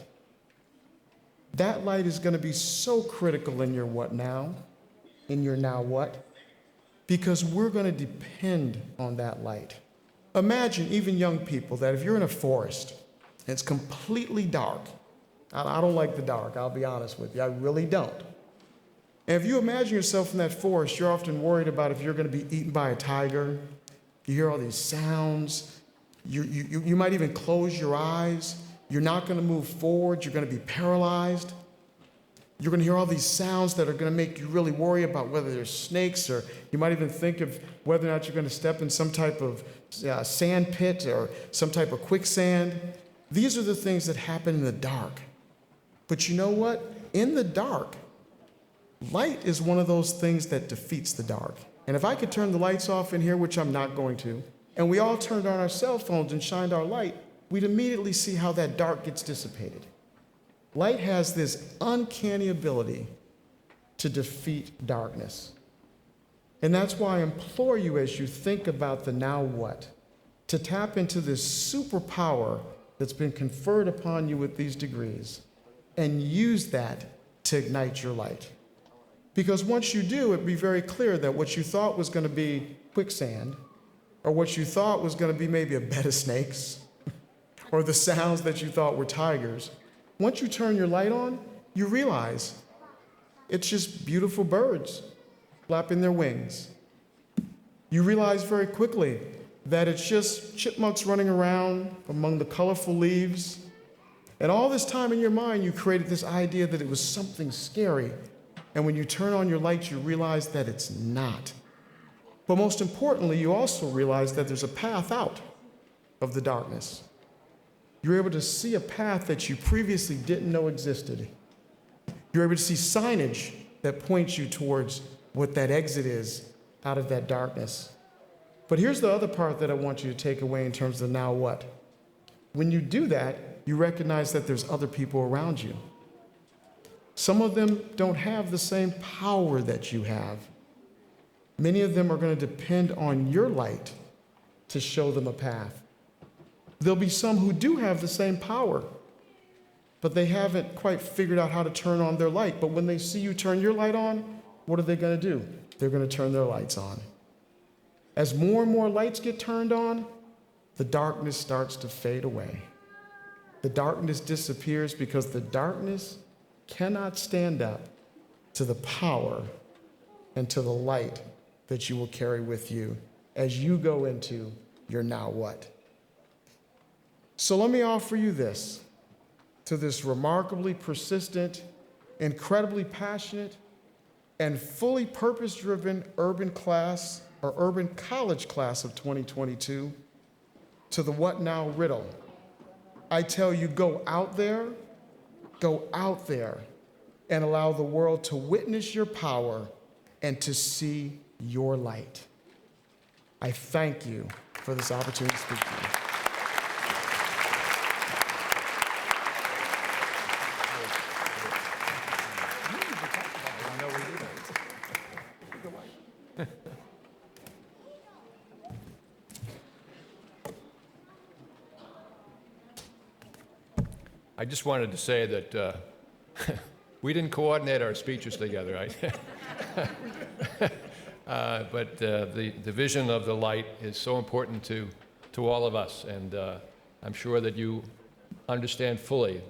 That light is going to be so critical in your what now, in your now what, because we're going to depend on that light. Imagine, even young people, that if you're in a forest and it's completely dark, I don't like the dark, I'll be honest with you, I really don't. And if you imagine yourself in that forest, you're often worried about if you're going to be eaten by a tiger. You hear all these sounds. You might even close your eyes. You're not going to move forward. You're going to be paralyzed. You're going to hear all these sounds that are going to make you really worry about whether there's snakes, or you might even think of whether or not you're going to step in some type of sand pit or some type of quicksand. These are the things that happen in the dark. But you know what? In the dark, light is one of those things that defeats the dark. And if I could turn the lights off in here, which I'm not going to, and we all turned on our cell phones and shined our light, we'd immediately see how that dark gets dissipated. Light has this uncanny ability to defeat darkness. And that's why I implore you, as you think about the now what, to tap into this superpower that's been conferred upon you with these degrees and use that to ignite your light. Because once you do, it'd be very clear that what you thought was going to be quicksand, or what you thought was going to be maybe a bed of snakes, or the sounds that you thought were tigers, once you turn your light on, you realize it's just beautiful birds flapping their wings. You realize very quickly that it's just chipmunks running around among the colorful leaves. And all this time in your mind, you created this idea that it was something scary. And when you turn on your lights, you realize that it's not. But most importantly, you also realize that there's a path out of the darkness. You're able to see a path that you previously didn't know existed. You're able to see signage that points you towards what that exit is out of that darkness. But here's the other part that I want you to take away in terms of now what. When you do that, you recognize that there's other people around you. Some of them don't have the same power that you have. Many of them are going to depend on your light to show them a path. There'll be some who do have the same power, but they haven't quite figured out how to turn on their light. But when they see you turn your light on, what are they going to do? They're going to turn their lights on. As more and more lights get turned on, the darkness starts to fade away. The darkness disappears because the darkness cannot stand up to the power and to the light that you will carry with you as you go into your now what. So let me offer you this, to this remarkably persistent, incredibly passionate, and fully purpose-driven urban class or urban college class of 2022, to the what now riddle. I tell you, go out there, and allow the world to witness your power and to see your light. I thank you for this opportunity to speak to you. I just wanted to say that we didn't coordinate our speeches together, right? But the vision of the light is so important to all of us, and I'm sure that you understand fully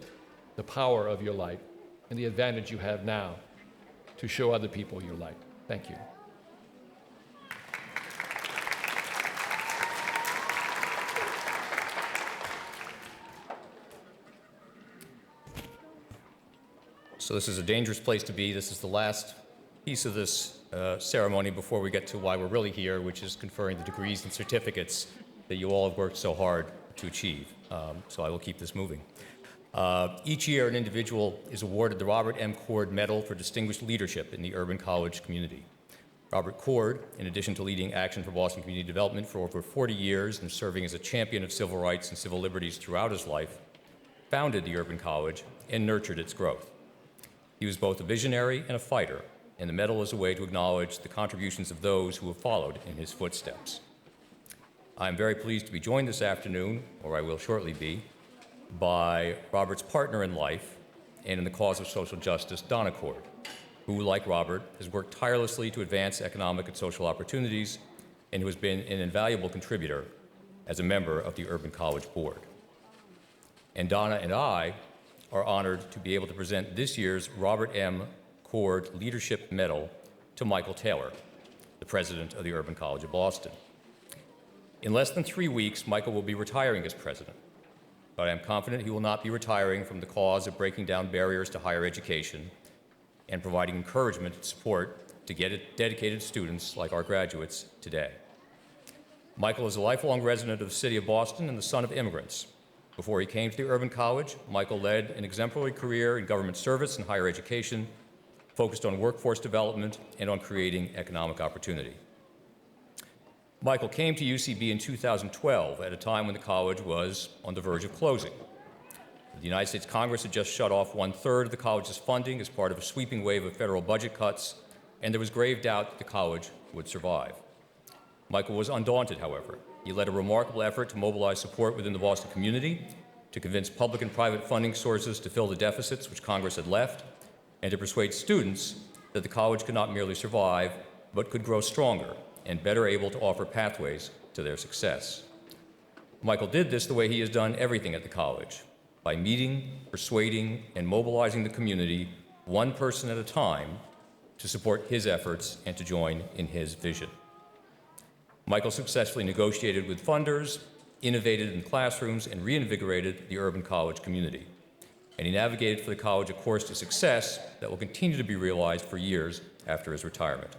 the power of your light and the advantage you have now to show other people your light. Thank you. So this is a dangerous place to be. This is the last piece of this ceremony before we get to why we're really here, which is conferring the degrees and certificates that you all have worked so hard to achieve. So I will keep this moving. Each year, an individual is awarded the Robert M. Cord Medal for Distinguished Leadership in the urban college community. Robert Cord, in addition to leading Action for Boston Community Development for over 40 years and serving as a champion of civil rights and civil liberties throughout his life, founded the Urban College and nurtured its growth. He was both a visionary and a fighter, and the medal is a way to acknowledge the contributions of those who have followed in his footsteps. I'm very pleased to be joined this afternoon, or I will shortly be, by Robert's partner in life and in the cause of social justice, Donna Cord, who, like Robert, has worked tirelessly to advance economic and social opportunities and who has been an invaluable contributor as a member of the Urban College Board. And Donna and I are honored to be able to present this year's Robert M. Cord Leadership Medal to Michael Taylor, the president of the Urban College of Boston. In less than 3 weeks, Michael will be retiring as president, but I am confident he will not be retiring from the cause of breaking down barriers to higher education and providing encouragement and support to dedicated students like our graduates today. Michael is a lifelong resident of the city of Boston and the son of immigrants. Before he came to the Urban College, Michael led an exemplary career in government service and higher education, focused on workforce development and on creating economic opportunity. Michael came to UCB in 2012 at a time when the college was on the verge of closing. The United States Congress had just shut off 1/3 of the college's funding as part of a sweeping wave of federal budget cuts, and there was grave doubt that the college would survive. Michael was undaunted, however. He led a remarkable effort to mobilize support within the Boston community, to convince public and private funding sources to fill the deficits which Congress had left, and to persuade students that the college could not merely survive, but could grow stronger and better able to offer pathways to their success. Michael did this the way he has done everything at the college, by meeting, persuading, and mobilizing the community one person at a time to support his efforts and to join in his vision. Michael successfully negotiated with funders, innovated in classrooms, and reinvigorated the Urban College community. And he navigated for the college a course to success that will continue to be realized for years after his retirement.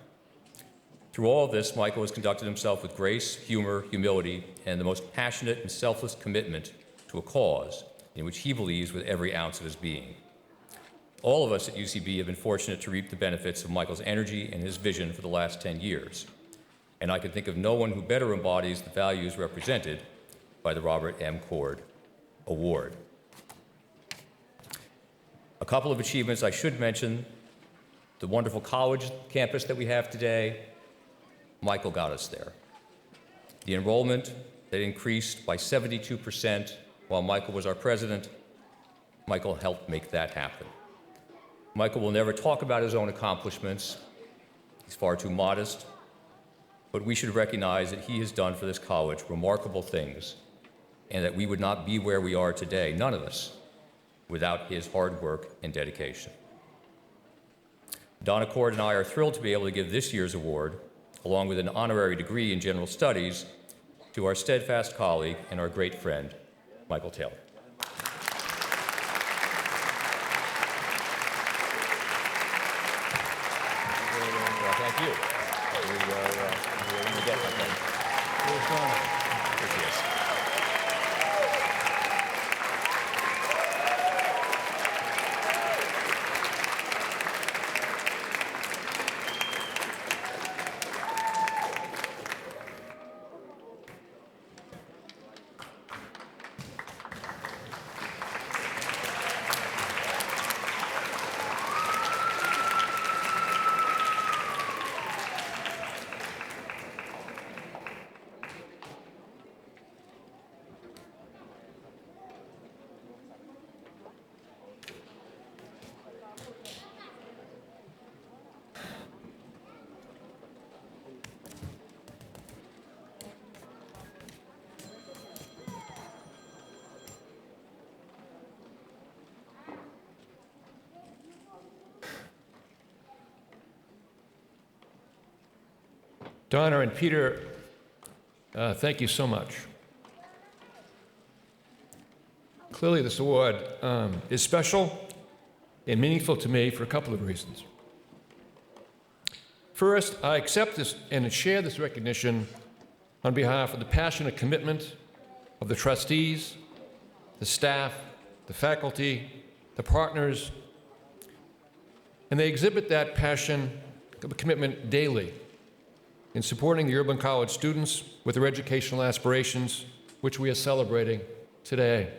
Through all of this, Michael has conducted himself with grace, humor, humility, and the most passionate and selfless commitment to a cause in which he believes with every ounce of his being. All of us at UCB have been fortunate to reap the benefits of Michael's energy and his vision for the last 10 years. And I can think of no one who better embodies the values represented by the Robert M. Cord Award. A couple of achievements I should mention: the wonderful college campus that we have today. Michael got us there. The enrollment that increased by 72% while Michael was our president, Michael helped make that happen. Michael will never talk about his own accomplishments. He's far too modest. But we should recognize that he has done for this college remarkable things, and that we would not be where we are today, none of us, without his hard work and dedication. Donna Cord and I are thrilled to be able to give this year's award, along with an honorary degree in general studies, to our steadfast colleague and our great friend, Michael Taylor. Thank you. Donna and Peter, thank you so much. Clearly, this award is special and meaningful to me for a couple of reasons. First, I accept this and share this recognition on behalf of the passionate commitment of the trustees, the staff, the faculty, the partners, and they exhibit that passion, commitment daily in supporting the Urban College students with their educational aspirations, which we are celebrating today.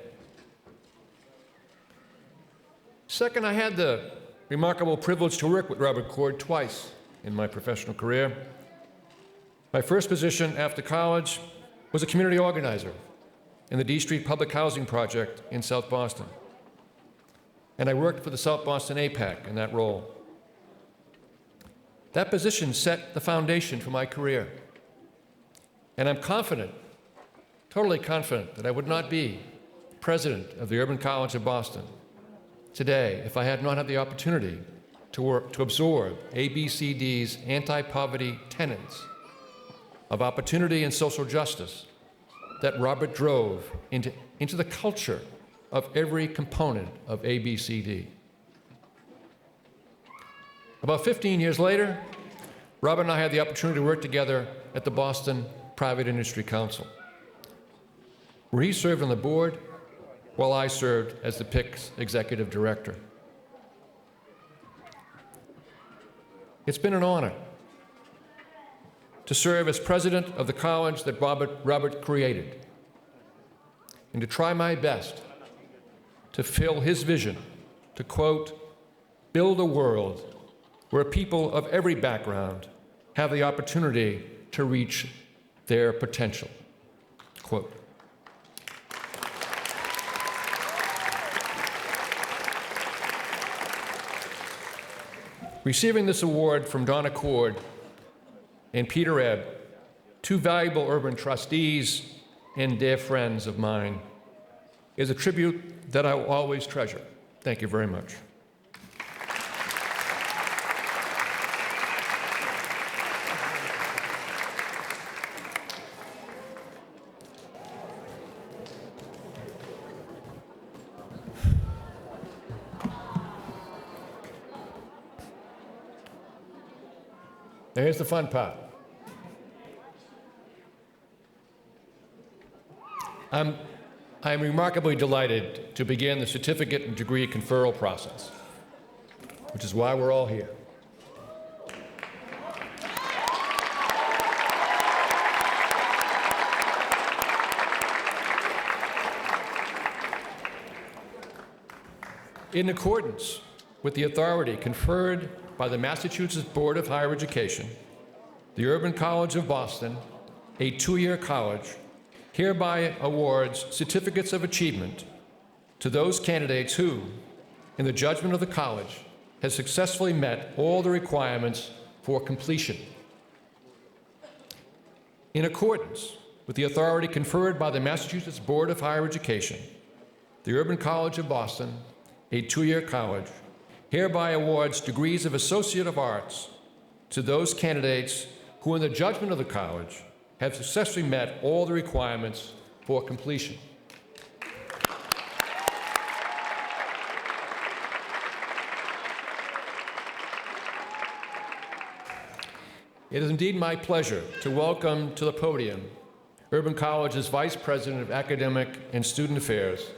Second, I had the remarkable privilege to work with Robert Cord twice in my professional career. My first position after college was a community organizer in the D Street Public Housing Project in South Boston. And I worked for the South Boston APAC in that role. That position set the foundation for my career. And I'm confident, totally confident, that I would not be president of the Urban College of Boston today if I had not had the opportunity to absorb ABCD's anti-poverty tenets of opportunity and social justice that Robert drove into the culture of every component of ABCD. About 15 years later, Robert and I had the opportunity to work together at the Boston Private Industry Council, where he served on the board while I served as the PIC's executive director. It's been an honor to serve as president of the college that Robert created, and to try my best to fill his vision to, quote, build a world where people of every background have the opportunity to reach their potential, quote. Receiving this award from Donna Cord and Peter Ebb, two valuable urban trustees and dear friends of mine, is a tribute that I will always treasure. Thank you very much. Now here's the fun part. I'm remarkably delighted to begin the certificate and degree conferral process, which is why we're all here. In accordance with the authority conferred by the Massachusetts Board of Higher Education, the Urban College of Boston, a two-year college, hereby awards certificates of achievement to those candidates who, in the judgment of the college, have successfully met all the requirements for completion. In accordance with the authority conferred by the Massachusetts Board of Higher Education, the Urban College of Boston, a two-year college, hereby awards degrees of Associate of Arts to those candidates who, in the judgment of the college, have successfully met all the requirements for completion. It is indeed my pleasure to welcome to the podium Urban College's Vice President of Academic and Student Affairs,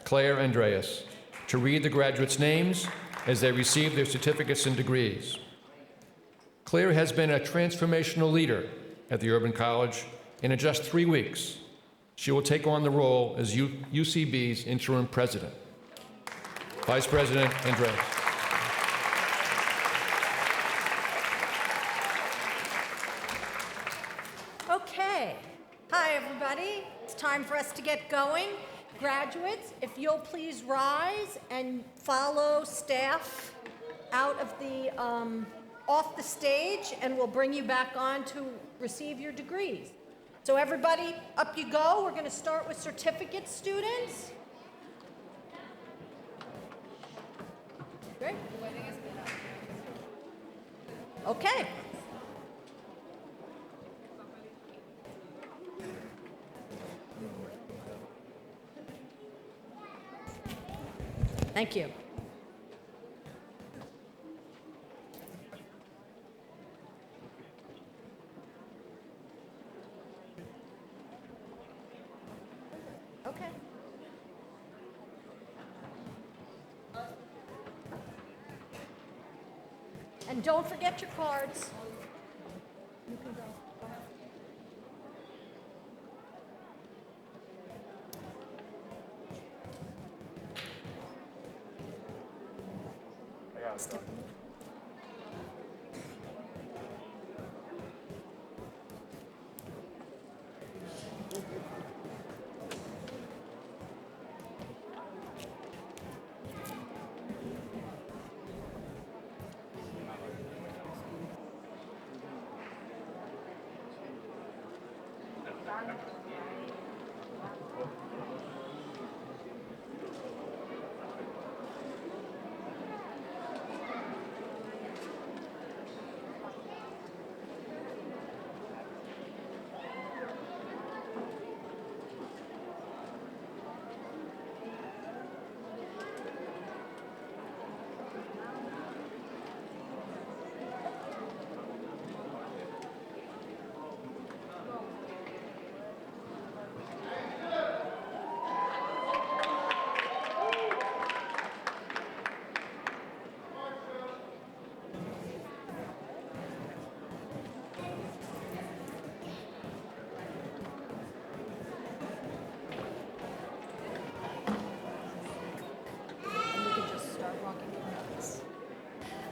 Claire Andreas, to read the graduates' names as they receive their certificates and degrees. Claire has been a transformational leader at the Urban College, and in just 3 weeks, she will take on the role as UCB's interim president. Vice President Andreas. Okay. Hi, everybody. It's time for us to get going. Graduates, if you'll please rise and follow staff out of the off the stage, and we'll bring you back on to receive your degrees. So everybody, up you go. We're going to start with certificate students. Great. Okay. Thank you. Okay. And don't forget your cards. You can go.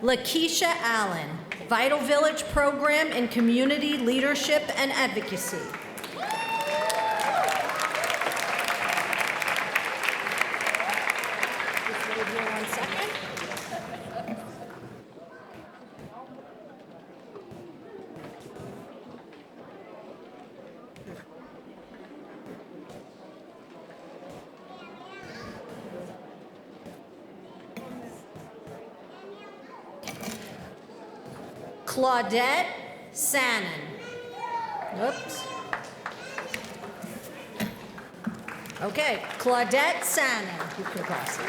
Lakeisha Allen, Vital Village Program in Community Leadership and Advocacy. Just wait here 1 second. Claudette Sannon. Whoops. Okay, Claudette Sannon. You can cross it.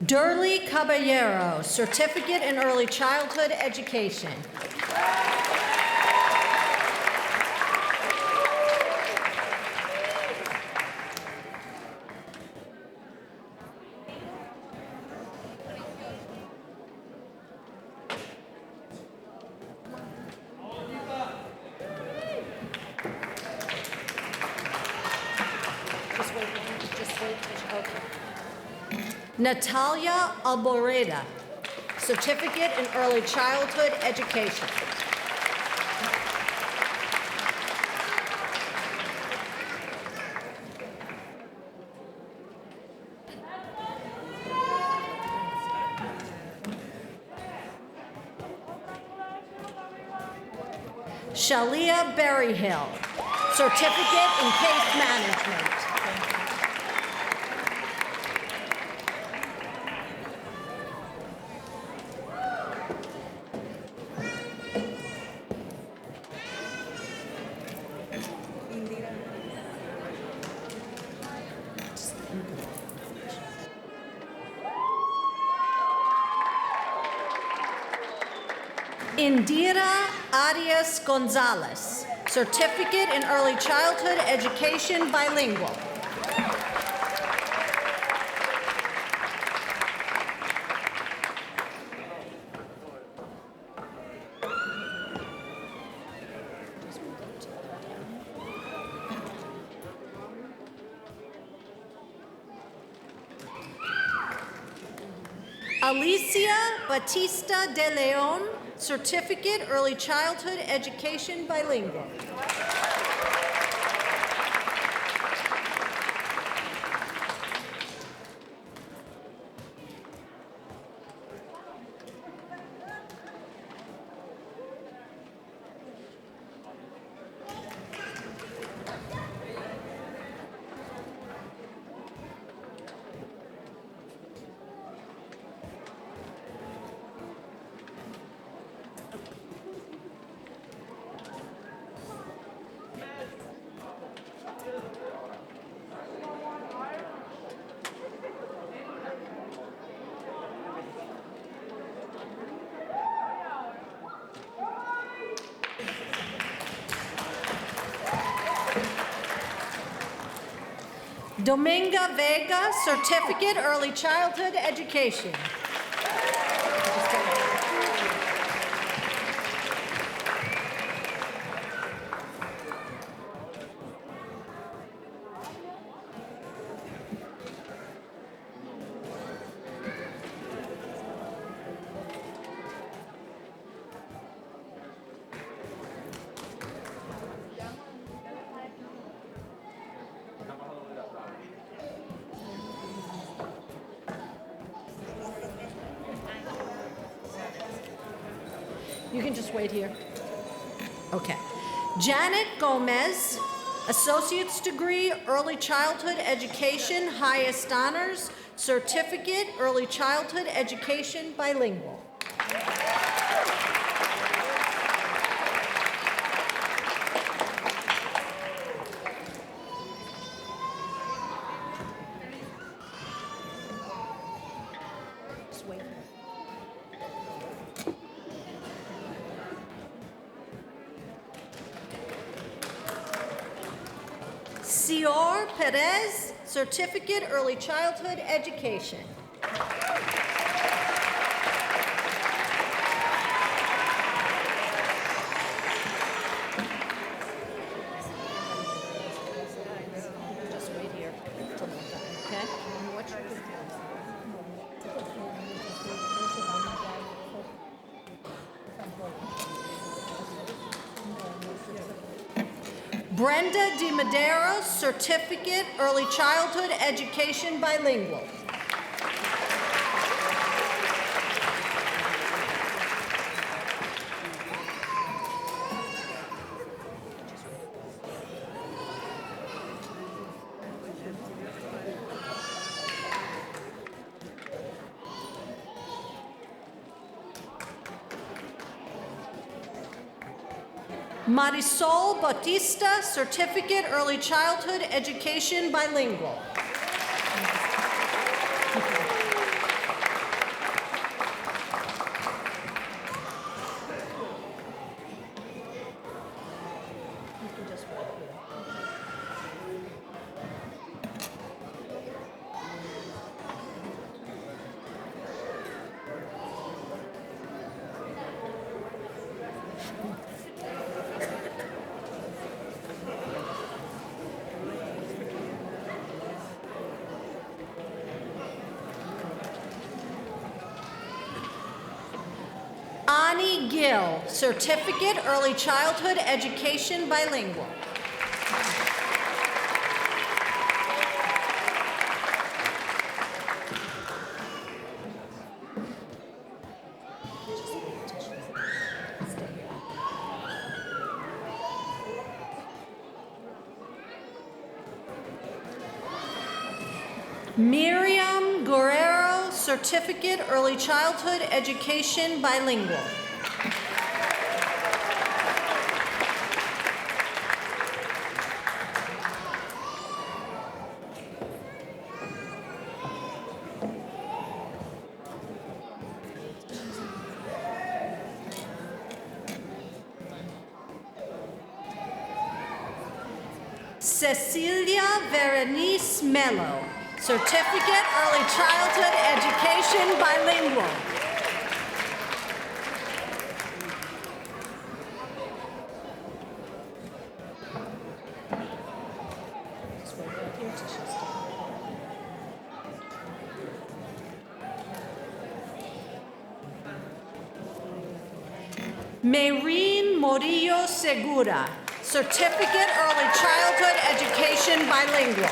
Durley Caballero, Certificate in Early Childhood Education. Just wait, okay. Natalia Alboreda, Certificate in Early Childhood Education. Shalia Berryhill, Certificate in Case Management. Indira Arias Gonzalez, Certificate in Early Childhood Education, Bilingual. Alicia Batista de Leon, Certificate Early Childhood Education, Bilingual. Dominga Vega, Certificate, Early Childhood Education. You can just wait here. Okay. Janet Gomez, Associate's Degree, Early Childhood Education, Highest Honors, Certificate, Early Childhood Education, Bilingual. Just wait. Cior Perez, Certificate, Early Childhood Education. Just wait here till I'm done, okay? And what's your Brenda De Medeiros, Certificate, Early Childhood Education, Bilingual. Marisol Bautista, Certificate, Early Childhood Education, Bilingual. Ani Gill, Certificate, Early Childhood Education, Bilingual. Miriam Guerrero, Certificate, Early Childhood Education, Bilingual. Cecilia Verenice Mello, Certificate, Early Childhood Education, Bilingual. Maureen Morillo Segura, Certificate, Early Childhood Education, Bilingual.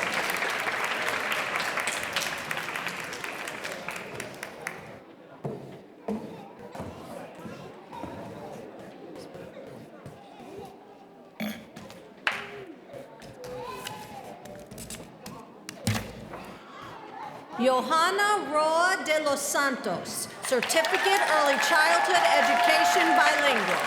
Johanna Roa de los Santos, Certificate, Early Childhood Education, Bilingual.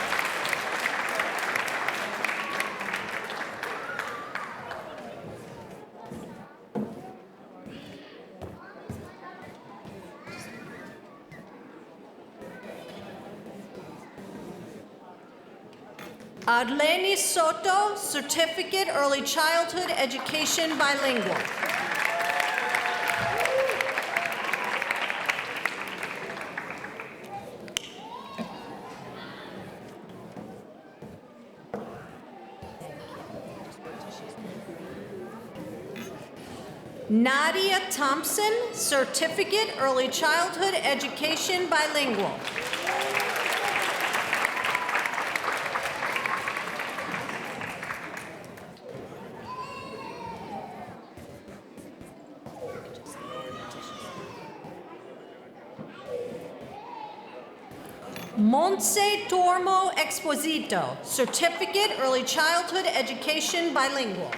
Arlene Soto, Certificate, Early Childhood Education, Bilingual. Nadia Thompson, Certificate, Early Childhood Education, Bilingual. Montse Tormo Exposito, Certificate, Early Childhood Education, Bilingual.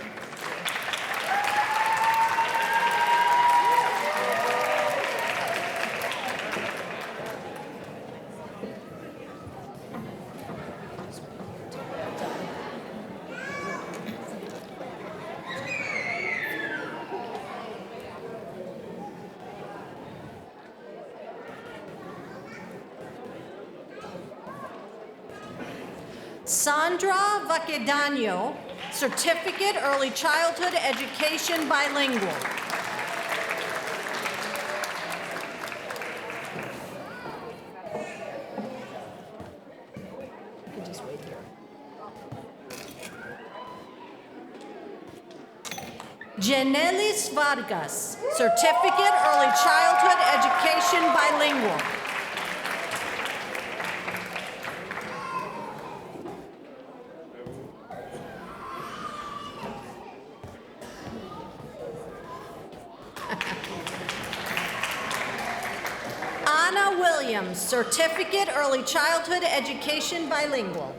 Sandra Vaquedano, Certificate, Early Childhood Education, Bilingual. Janelis Vargas, Certificate, Early Childhood Education, Bilingual. Anna Williams, Certificate, Early Childhood Education, Bilingual.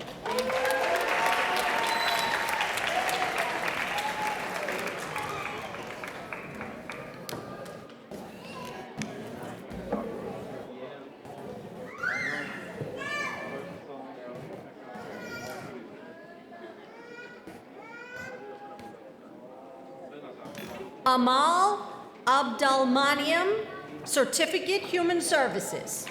Amal Abdalmaniam, Certificate, Human Services.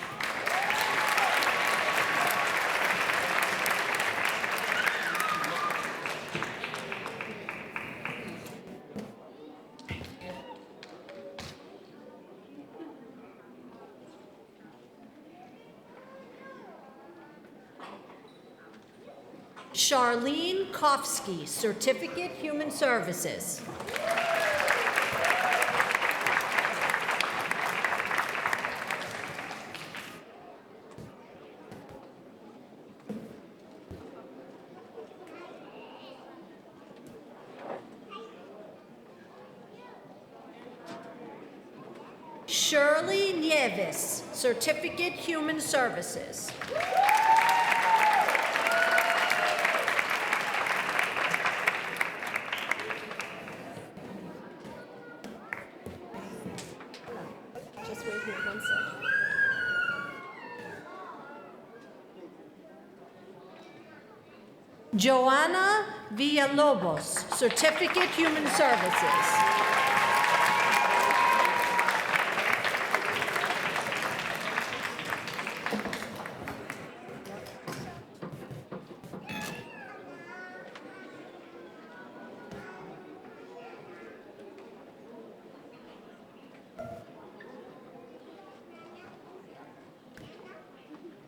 Charlene Kofsky, Certificate, Human Services. Shirley Nieves, Certificate, Human Services. Just wait here 1 second. Joanna Villalobos, Certificate, Human Services.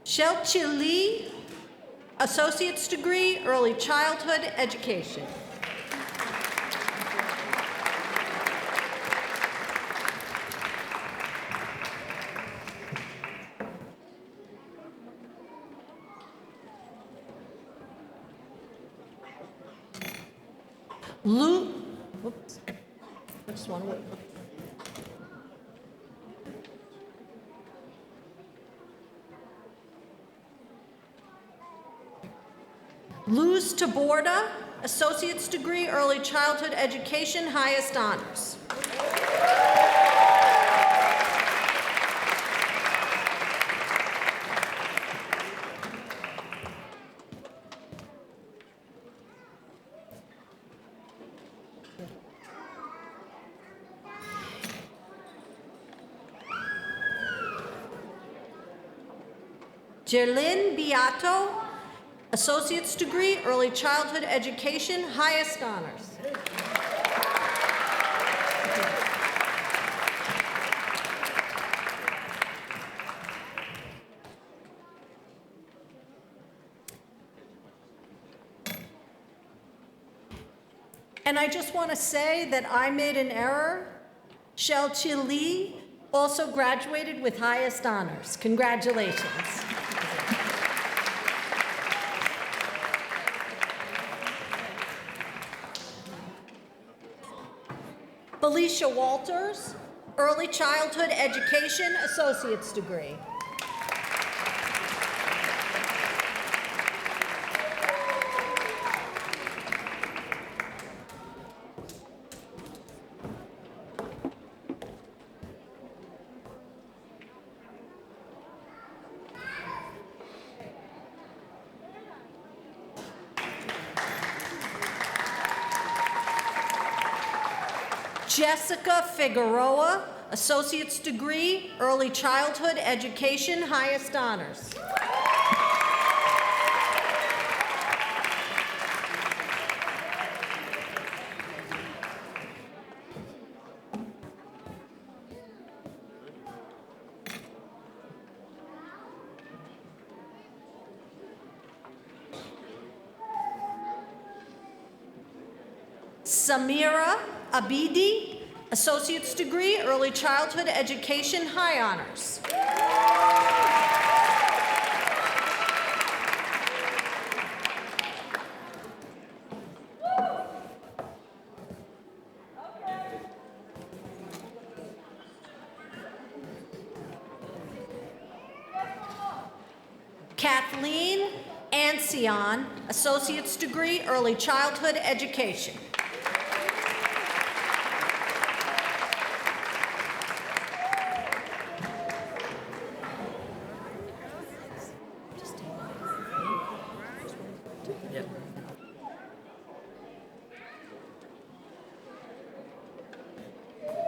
Shelchi Lee, Associate's Degree, Early Childhood Education. Whoops, I just want to wait. Luz Taborda, Associate's Degree, Early Childhood Education, Highest Honors. Jerlyn Beato, Associate's Degree, Early Childhood Education, Highest Honors. And I just want to say that I made an error Shelchi Lee also graduated with highest honors. Congratulations. Felicia Walters, Early Childhood Education Associate's degree. Jessica Figueroa, Associate's degree, Early Childhood Education, highest honors. Samira Abidi, Associate's degree, Early Childhood Education, high honors. Kathleen Ancion, Associate's degree, Early Childhood Education.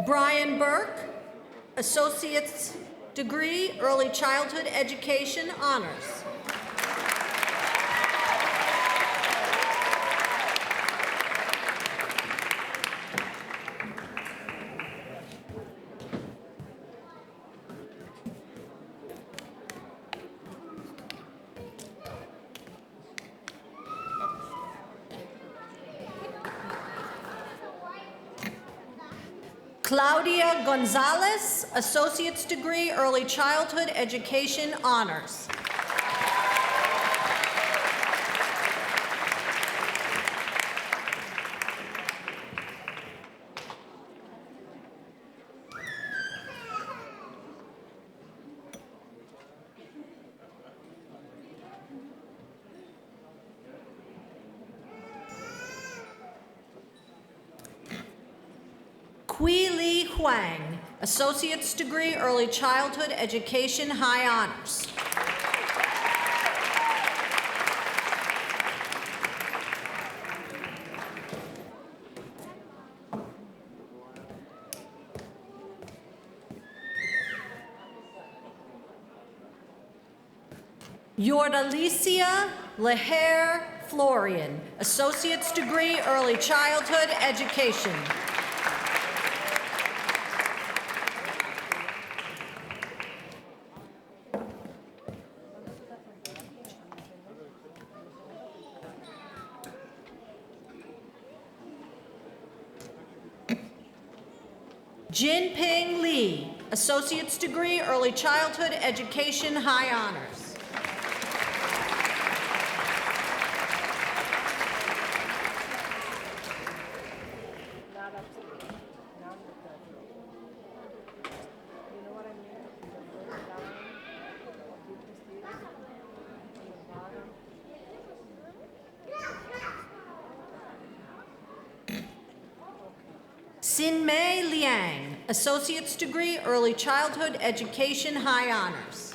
Brian Burke, Associate's degree, Early Childhood Education, honors. Claudia Gonzalez, Associate's degree, Early Childhood Education, honors. Kui Li Huang, Associate's degree, Early Childhood Education, high honors. Yordalicia Leher Florian, Associate's degree, Early Childhood Education. Jinping Lee, Associate's degree, Early Childhood Education, high honors. Sinmei Liang, Associate's degree, Early Childhood Education, high honors.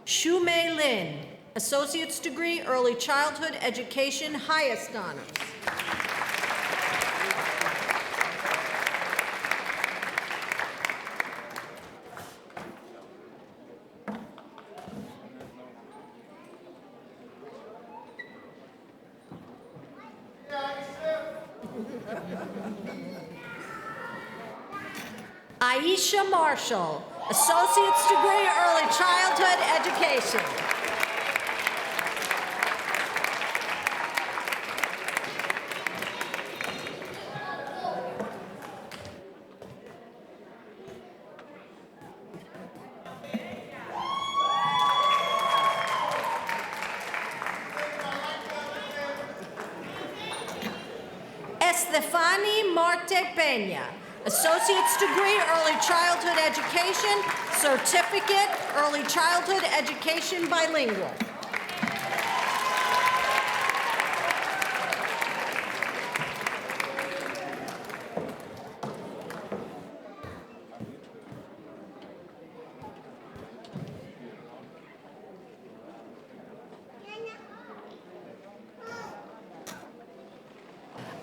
Shumei Lin, Associate's degree, Early Childhood Education, highest honors. Aisha Marshall, Associate's Degree, Early Childhood Education. Estefani Marte Peña, Associate's Degree, Early Childhood Education, Certificate, Early Childhood Education Bilingual.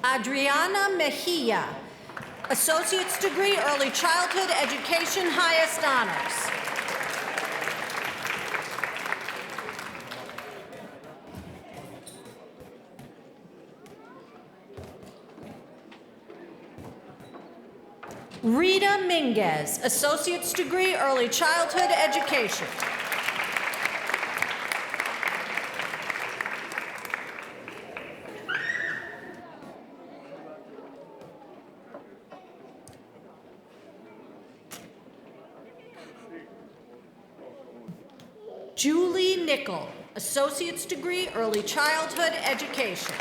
Adriana Mejia, Associate's Degree, Early Childhood Education, Highest Honors. Rita Minguez, Associate's Degree, Early Childhood Education. Julie Nickel, Associate's Degree, Early Childhood Education.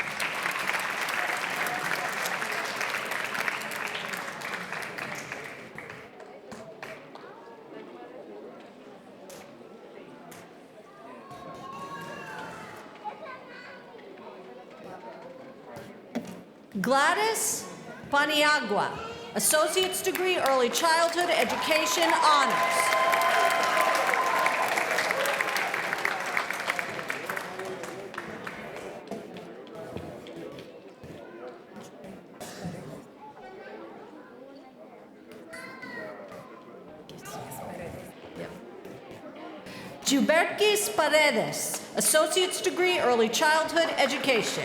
Gladys Paniagua, Associate's Degree, Early Childhood Education, Honors. Gilberkis Paredes, Associate's Degree, Early Childhood Education.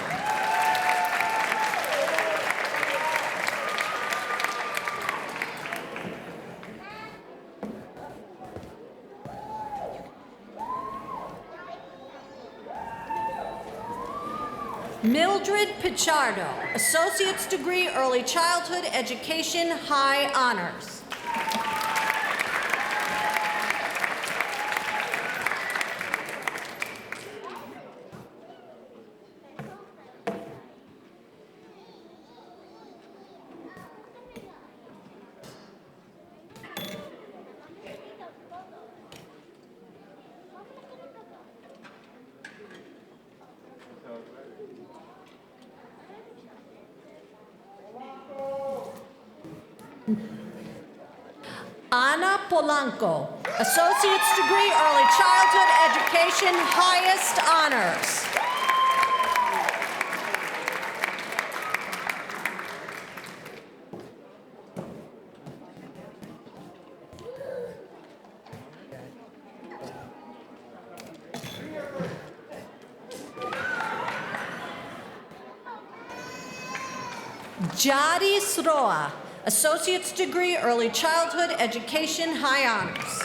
Mildred Pichardo, Associate's Degree, Early Childhood Education, High Honors. Ana Polanco, Associate's Degree, Early Childhood Education, Highest Honors. Jadis Roa, Associate's Degree, Early Childhood Education, High Honors.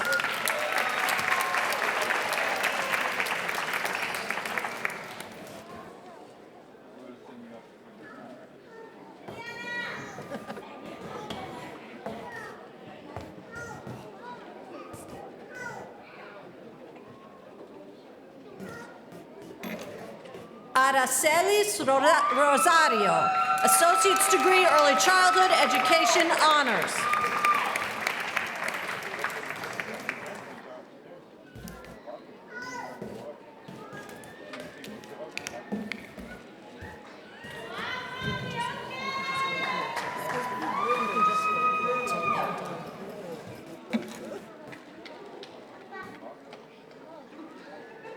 Aracelis Rosario, Associate's Degree, Early Childhood Education, Honors.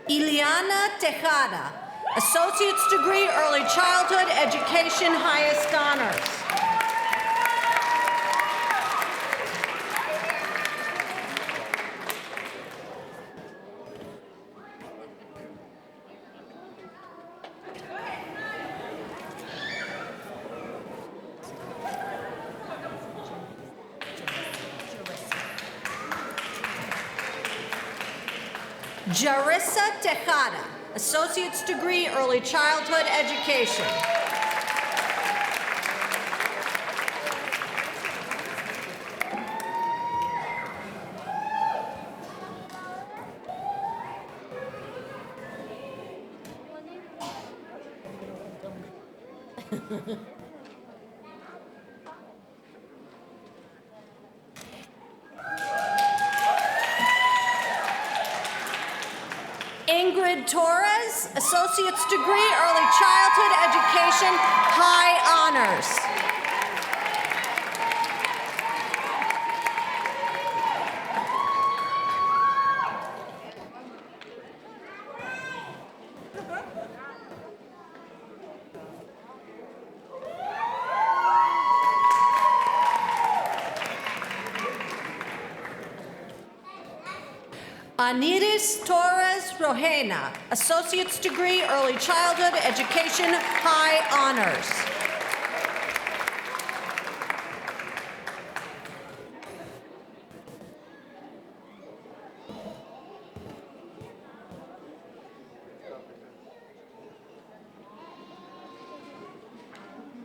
Ileana Tejada, Associate's Degree, Early Childhood Education, Highest Honors. Jarissa Tejada, Associate's Degree, Early Childhood Education. Ingrid Torres, Associate's Degree, Early Childhood Education, High Honors. Aniris Torres Rojena, Associate's Degree, Early Childhood Education, High Honors.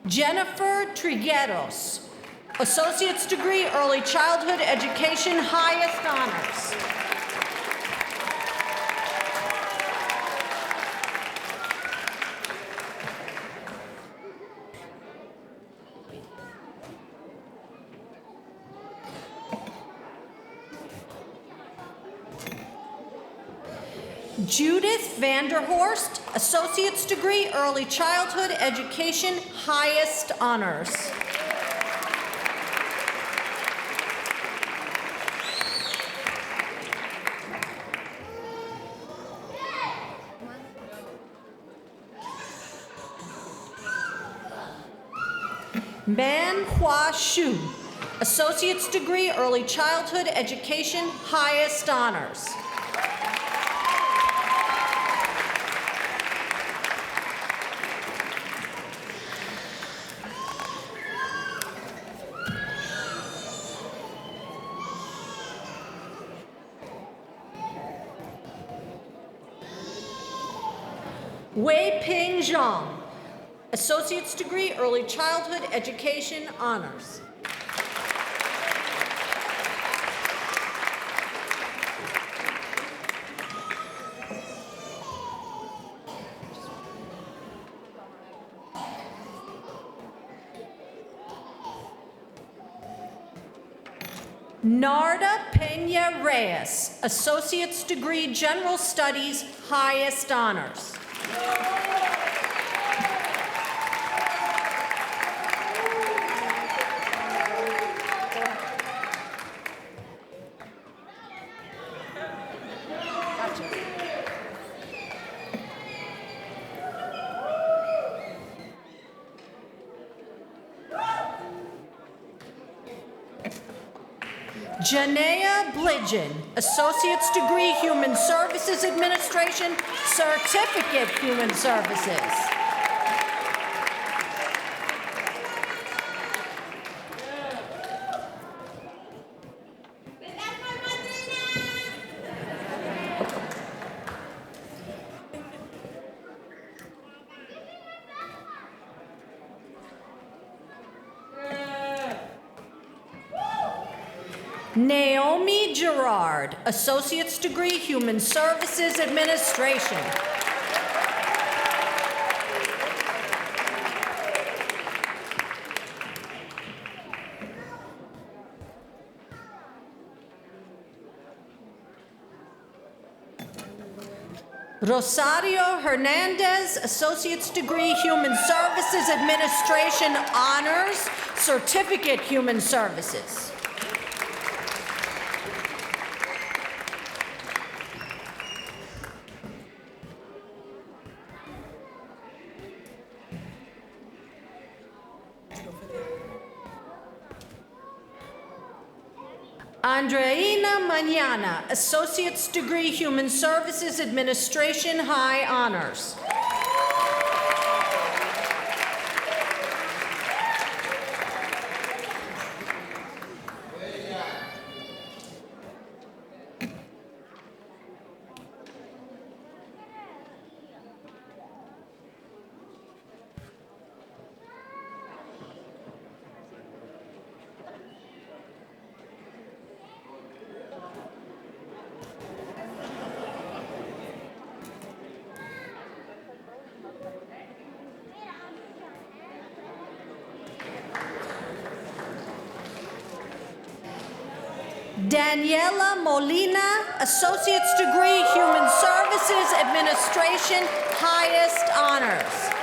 Jennifer Trigueros, Associate's Degree, Early Childhood Education, Highest Honors. Judith Vanderhorst, Associate's Degree, Early Childhood Education, Highest Honors. Man Hua Shu, Associate's Degree, Early Childhood Education, Highest Honors. Wei Ping Zhang, Associate's Degree, Early Childhood Education, Honors. Narda Peña Reyes, Associate's Degree, General Studies, Highest Honors. Janea Blidgen, Associate's Degree, Human Services Administration, Certificate, Human Services. Naomi Gerard, Associate's Degree, Human Services Administration. Rosario Hernandez, Associate's Degree, Human Services Administration, Honors, Certificate, Human Services. Andreina Mañana, Associate's Degree, Human Services Administration, High Honors. Daniela Molina, Associate's Degree, Human Services Administration, highest honors.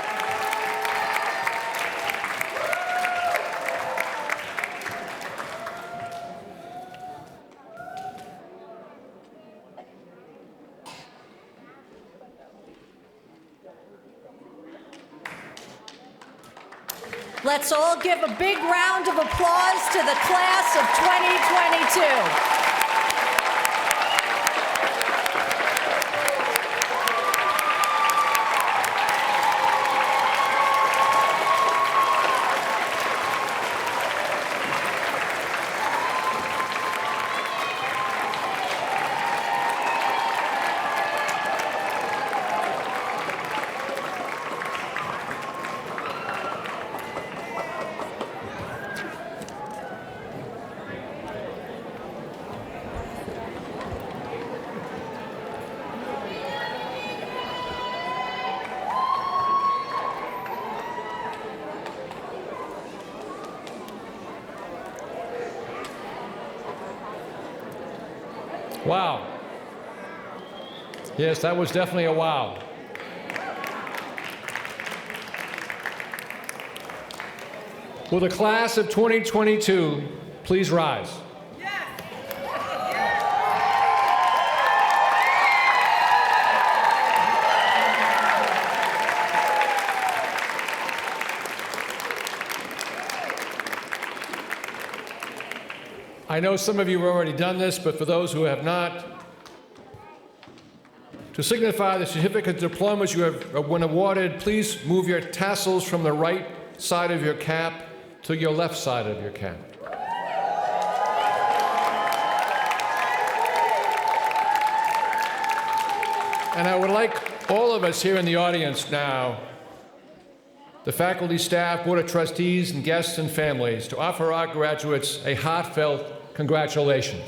Let's all give a big round of applause to the class of 2022. Wow. Yes, that was definitely a wow. Will the class of 2022 please rise? I know some of you have already done this, but for those who have not, to signify the certificate of diplomas you have been awarded, please move your tassels from the right side of your cap to your left side of your cap. And I would like all of us here in the audience now, the faculty, staff, board of trustees, and guests and families, to offer our graduates a heartfelt congratulations.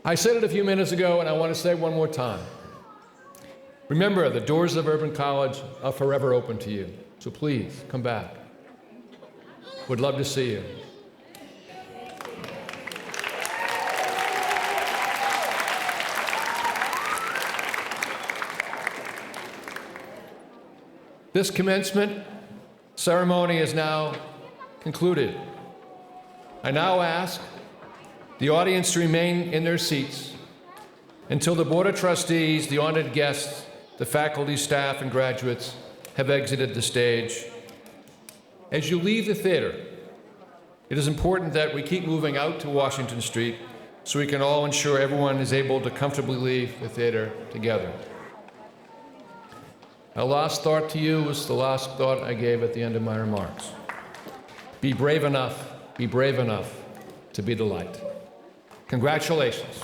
I said it a few minutes ago, and I want to say it one more time. Remember, the doors of Urban College are forever open to you, so please come back. Would love to see you. This commencement ceremony is now concluded. I now ask the audience to remain in their seats until the Board of Trustees, the honored guests, the faculty, staff, and graduates have exited the stage. As you leave the theater, it is important that we keep moving out to Washington Street so we can all ensure everyone is able to comfortably leave the theater together. My last thought to you was the last thought I gave at the end of my remarks. Be brave enough to be the light. Congratulations.